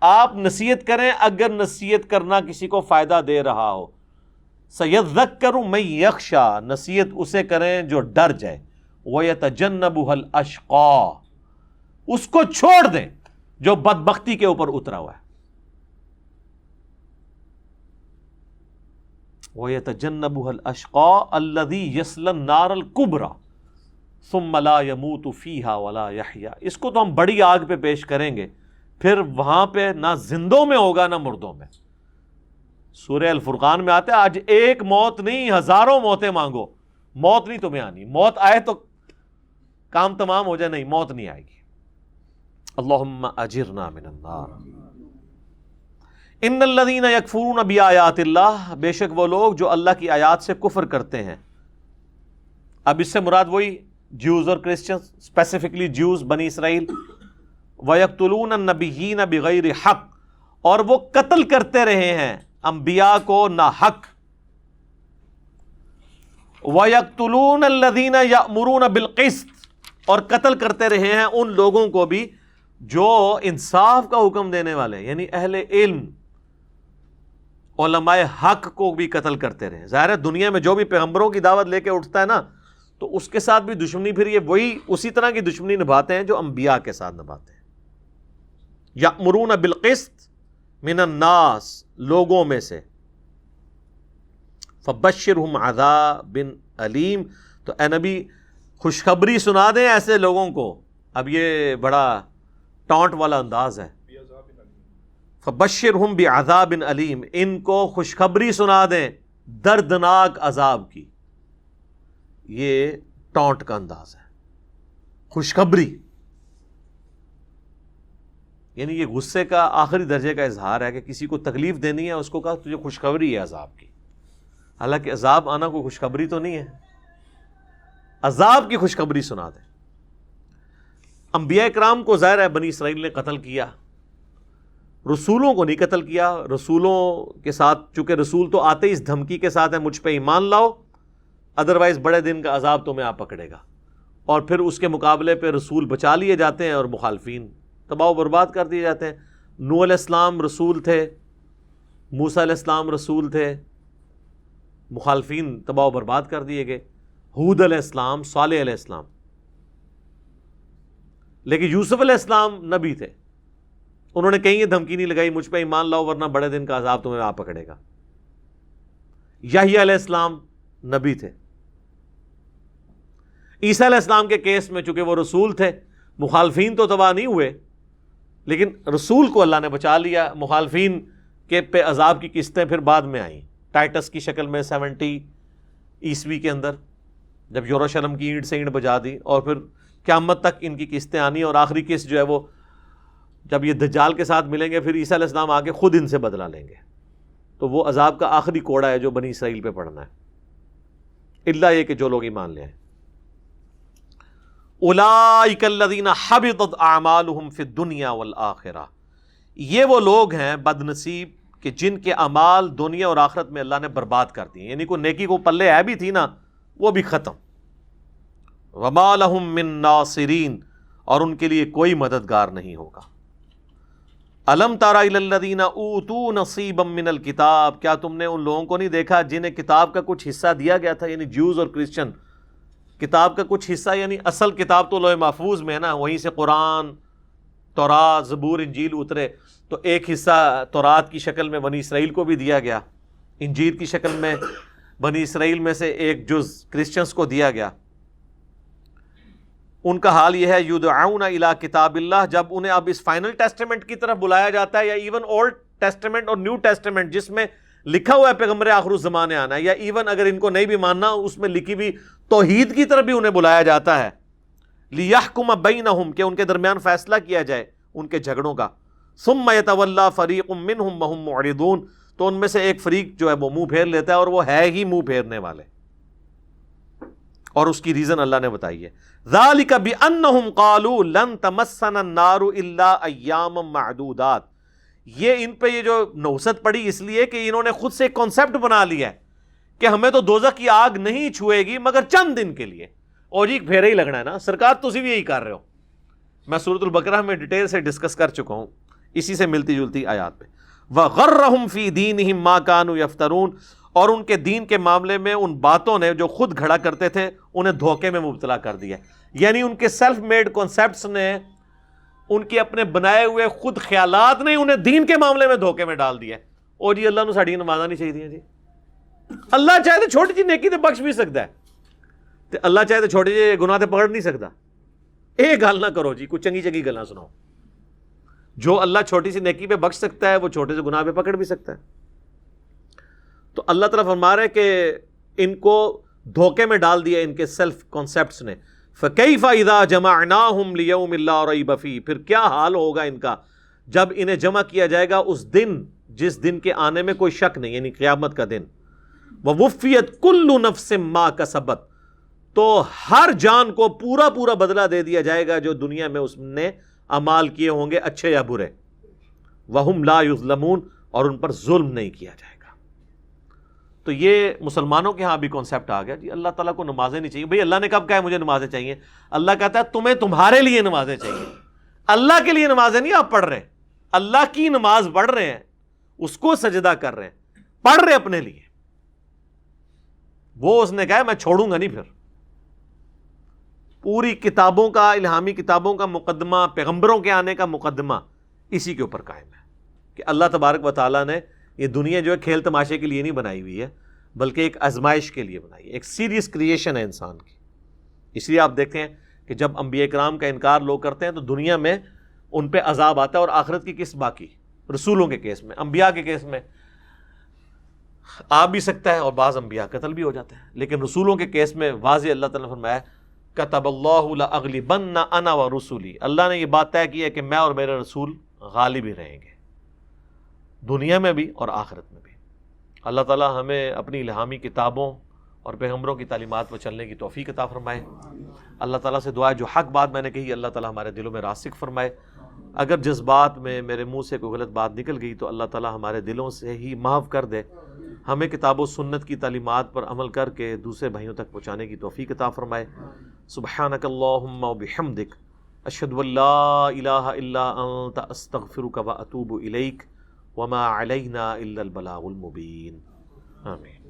آپ نصیحت کریں اگر نصیحت کرنا کسی کو فائدہ دے رہا ہو. سیذکر من یخشی، نصیحت اسے کریں جو ڈر جائے. ویتجنبها الاشقی، اس کو چھوڑ دیں جو بدبختی کے اوپر اترا ہوا ہے. وَيَتَجَنَّبُهَا الْأَشْقَى الَّذِي يَصْلَى النَّارَ الْكُبْرَى ثُمَّ لَا يَمُوتُ فِيهَا وَلَا يَحْيَا. اس کو تو ہم بڑی آگ پہ پیش کریں گے، پھر وہاں پہ نہ زندوں میں ہوگا نہ مردوں میں. سورہ الفرقان میں آتا ہے آج ایک موت نہیں ہزاروں موتیں مانگو، موت نہیں تمہیں آنی. موت آئے تو کام تمام ہو جائے، نہیں موت نہیں آئے گی. اللہم اجرنا من النار. ان الذین یکفرون بآیات اللہ، بے شک وہ لوگ جو اللہ کی آیات سے کفر کرتے ہیں. اب اس سے مراد وہی جیوز اور کرسچنز، اسپیسیفکلی جیوز بنی اسرائیل. وَيَقْتُلُونَ النَّبِيِّينَ بِغَيْرِ حق، اور وہ قتل کرتے رہے ہیں انبیاء کو ناحق. وَيَقْتُلُونَ الَّذِينَ يَأْمُرُونَ بِالْقِسْطِ، اور قتل کرتے رہے ہیں ان لوگوں کو بھی جو انصاف کا حکم دینے والے، یعنی اہل علم علماء حق کو بھی قتل کرتے رہے. ظاہر ہے دنیا میں جو بھی پیغمبروں کی دعوت لے کے اٹھتا ہے نا، تو اس کے ساتھ بھی دشمنی، پھر یہ وہی اسی طرح کی دشمنی نبھاتے ہیں جو انبیاء کے ساتھ نبھاتے ہیں. یأمرون بالقسط من الناس، لوگوں میں سے. فبشرہم عذاب علیم، تو اے نبی خوشخبری سنا دیں ایسے لوگوں کو. اب یہ بڑا ٹانٹ والا انداز ہے. فبشرہم بعذاب علیم، ان کو خوشخبری سنا دیں دردناک عذاب کی. یہ ٹانٹ کا انداز ہے. خوشخبری یعنی یہ غصے کا آخری درجے کا اظہار ہے کہ کسی کو تکلیف دینی ہے، اس کو کہا تجھے خوشخبری ہے عذاب کی. حالانکہ عذاب آنا کوئی خوشخبری تو نہیں ہے، عذاب کی خوشخبری سنا دیں. انبیاء اکرام کو ظاہر ہے بنی اسرائیل نے قتل کیا، رسولوں کو نہیں قتل کیا. رسولوں کے ساتھ چونکہ رسول تو آتے ہی اس دھمکی کے ساتھ ہے مجھ پہ ایمان لاؤ ادروائز بڑے دن کا عذاب تمہیں آ پکڑے گا. اور پھر اس کے مقابلے پہ رسول بچا لیے جاتے ہیں اور مخالفین تباہ و برباد کر دیے جاتے ہیں. نوح علیہ السلام رسول تھے، موسیٰ علیہ السلام رسول تھے، مخالفین تباہ و برباد کر دیے گئے. ہود علیہ السلام، صالح علیہ السلام. لیکن یوسف علیہ السلام نبی تھے، انہوں نے کہیں یہ دھمکی نہیں لگائی مجھ پہ ایمان لاؤ ورنہ بڑے دن کا عذاب تمہیں آ پکڑے گا. یحییٰ علیہ السلام نبی تھے. عیسیٰ علیہ السلام کے کیس میں چونکہ وہ رسول تھے، مخالفین تو تباہ نہیں ہوئے لیکن رسول کو اللہ نے بچا لیا. مخالفین کے پہ عذاب کی قسطیں پھر بعد میں آئیں ٹائٹس کی شکل میں 70 عیسوی کے اندر، جب یروشلم کی اینٹ سے اینٹ بجا دی، اور پھر قیامت تک ان کی قسطیں آنی. اور آخری قسط جو ہے وہ جب یہ دجال کے ساتھ ملیں گے پھر عیسیٰ علیہ السلام آ کے خود ان سے بدلہ لیں گے. تو وہ عذاب کا آخری کوڑا ہے جو بنی اسرائیل پہ پڑنا ہے، الا یہ کہ جو لوگ ایمان لے آئیں. اولئک الذین حبطت اعمالہم فی الدنیا والآخرہ، یہ وہ لوگ ہیں بد نصیب کہ جن کے اعمال دنیا اور آخرت میں اللہ نے برباد کر دیے. یعنی کوئی نیکی کو پلے ہے بھی تھی نا، وہ بھی ختم. وما لہم من ناصرین، اور ان کے لیے کوئی مددگار نہیں ہوگا. الم تر الی الذین اوتوا نصیبا من الکتاب، کیا تم نے ان لوگوں کو نہیں دیکھا جنہیں کتاب کا کچھ حصہ دیا گیا تھا، یعنی جیوز اور کرسچن. کتاب کا کچھ حصہ یعنی اصل کتاب تو لوح محفوظ میں ہے نا، وہیں سے قرآن، تورات، زبور، انجیل اترے. تو ایک حصہ تورات کی شکل میں بنی اسرائیل کو بھی دیا گیا، انجیل کی شکل میں بنی اسرائیل میں سے ایک جز کرسچنز کو دیا گیا. ان کا حال یہ ہے یدعون الی کتاب اللہ، جب انہیں اب اس فائنل ٹیسٹمنٹ کی طرف بلایا جاتا ہے، یا ایون اولڈ ٹیسٹمنٹ اور نیو ٹیسٹمنٹ جس میں لکھا ہوا ہے پیغمبر آخر الزمان آنا ہے، یا ایون اگر ان کو نہیں بھی ماننا اس میں لکھی بھی توحید کی طرف بھی انہیں بلایا جاتا ہے. لیحکم بینہم، کہ ان کے درمیان فیصلہ کیا جائے ان کے جھگڑوں کا. ثم یتولی فریق منہم وہم معرضون، تو ان میں سے ایک فریق جو ہے وہ منہ پھیر لیتا ہے، اور وہ ہے ہی منہ پھیرنے والے. اور اس کی ریزن اللہ نے بتائی ہے. ذالک بانہم قالوا لن تمسنا النار الا ایاما معدودات، یہ ان پہ یہ جو نوست پڑی اس لیے کہ انہوں نے خود سے ایک کانسیپٹ بنا لیا ہے کہ ہمیں تو دوزخ کی آگ نہیں چھوئے گی مگر چند دن کے لیے. اور جی پھیرے ہی لگنا ہے نا سرکار, تسی بھی یہی کر رہے ہو. میں سورۃ البقرہ میں ڈیٹیل سے ڈسکس کر چکا ہوں اسی سے ملتی جلتی آیات پہ. وَغَرَّهُمْ فِي دِينِهِمْ مَا كَانُوا يَفْتَرُونَ, اور ان کے دین کے معاملے میں ان باتوں نے جو خود گھڑا کرتے تھے انہیں دھوکے میں مبتلا کر دیا. یعنی ان کے سیلف میڈ کانسیپٹس نے, ان کے اپنے بنائے ہوئے خود خیالات نے انہیں دین کے معاملے میں دھوکے میں ڈال دیا. اور جی اللہ نے ساڑی نمازاں نہیں چاہیے جی, اللہ چاہے تو چھوٹی جی نیکی تے بخش بھی سکتا ہے, تے اللہ چاہے تو چھوٹی جی گناہ تے پکڑ نہیں سکتا. اے گل نہ کرو جی, کوئی چنگی چنگی گلاں سناؤ. جو اللہ چھوٹی سی نیکی پہ بخش سکتا ہے وہ چھوٹے سے گناہ پہ پکڑ بھی سکتا ہے. تو اللہ تعالیٰ فرما رہے کہ ان کو دھوکے میں ڈال دیا ان کے سیلف کانسیپٹس نے. فَكَيْفَ إِذَا جَمَعْنَاهُمْ لِيَوْمٍ لَا رَيْبَ فِيهِ, پھر کیا حال ہوگا ان کا جب انہیں جمع کیا جائے گا اس دن جس دن کے آنے میں کوئی شک نہیں, یعنی قیامت کا دن. وَوُفِّيَتْ كُلُّ نَفْسٍ مَا كَسَبَتْ, تو ہر جان کو پورا پورا بدلہ دے دیا جائے گا جو دنیا میں اس نے اعمال کیے ہوں گے, اچھے یا برے. وَهُمْ لَا يُظْلَمُونَ, اور ان پر ظلم نہیں کیا جائے گا. تو یہ مسلمانوں کے ہاں بھی کانسیپٹ آ گیا جی اللہ تعالیٰ کو نمازیں نہیں چاہیے. بھئی اللہ نے کب کہا ہے مجھے نمازیں چاہیے؟ اللہ کہتا ہے تمہیں تمہارے لیے نمازیں چاہیے, اللہ کے لیے نمازیں نہیں آپ پڑھ رہے. اللہ کی نماز پڑھ رہے ہیں, اس کو سجدہ کر رہے ہیں, پڑھ رہے اپنے لیے. وہ اس نے کہا میں چھوڑوں گا نہیں. پھر پوری کتابوں کا, الہامی کتابوں کا مقدمہ, پیغمبروں کے آنے کا مقدمہ اسی کے اوپر قائم ہے کہ اللہ تبارک و تعالیٰ نے یہ دنیا جو ہے کھیل تماشے کے لیے نہیں بنائی ہوئی ہے بلکہ ایک آزمائش کے لیے بنائی ہے, ایک سیریس کریشن ہے انسان کی. اس لیے آپ دیکھتے ہیں کہ جب انبیاء کرام کا انکار لوگ کرتے ہیں تو دنیا میں ان پہ عذاب آتا ہے, اور آخرت کی کس باقی رسولوں کے کیس میں, انبیاء کے کیس میں آ بھی سکتا ہے اور بعض انبیاء قتل بھی ہو جاتے ہیں, لیکن رسولوں کے کیس میں واضح اللہ تعالیٰ نے فرمایا کتب اللہ لأغلبن انا ورسولی, اللہ نے یہ بات طے کی ہے کہ میں اور میرے رسول غالب ہی رہیں گے دنیا میں بھی اور آخرت میں بھی. اللہ تعالیٰ ہمیں اپنی الہامی کتابوں اور پیغمبروں کی تعلیمات پر چلنے کی توفیق عطا فرمائے. اللہ تعالیٰ سے دعا ہے جو حق بات میں نے کہی اللہ تعالیٰ ہمارے دلوں میں راسخ فرمائے. اگر جذبات میں میرے منہ سے کوئی غلط بات نکل گئی تو اللہ تعالیٰ ہمارے دلوں سے ہی معاف کر دے. ہمیں کتاب و سنت کی تعلیمات پر عمل کر کے دوسرے بھائیوں تک پہنچانے کی توفیق عطا فرمائے. سبحانک اللہم و بحمدک اشہد ان لا الہ الا انت استغفرک و اتوب الیک وما علینا الا البلاغ المبین. آمین.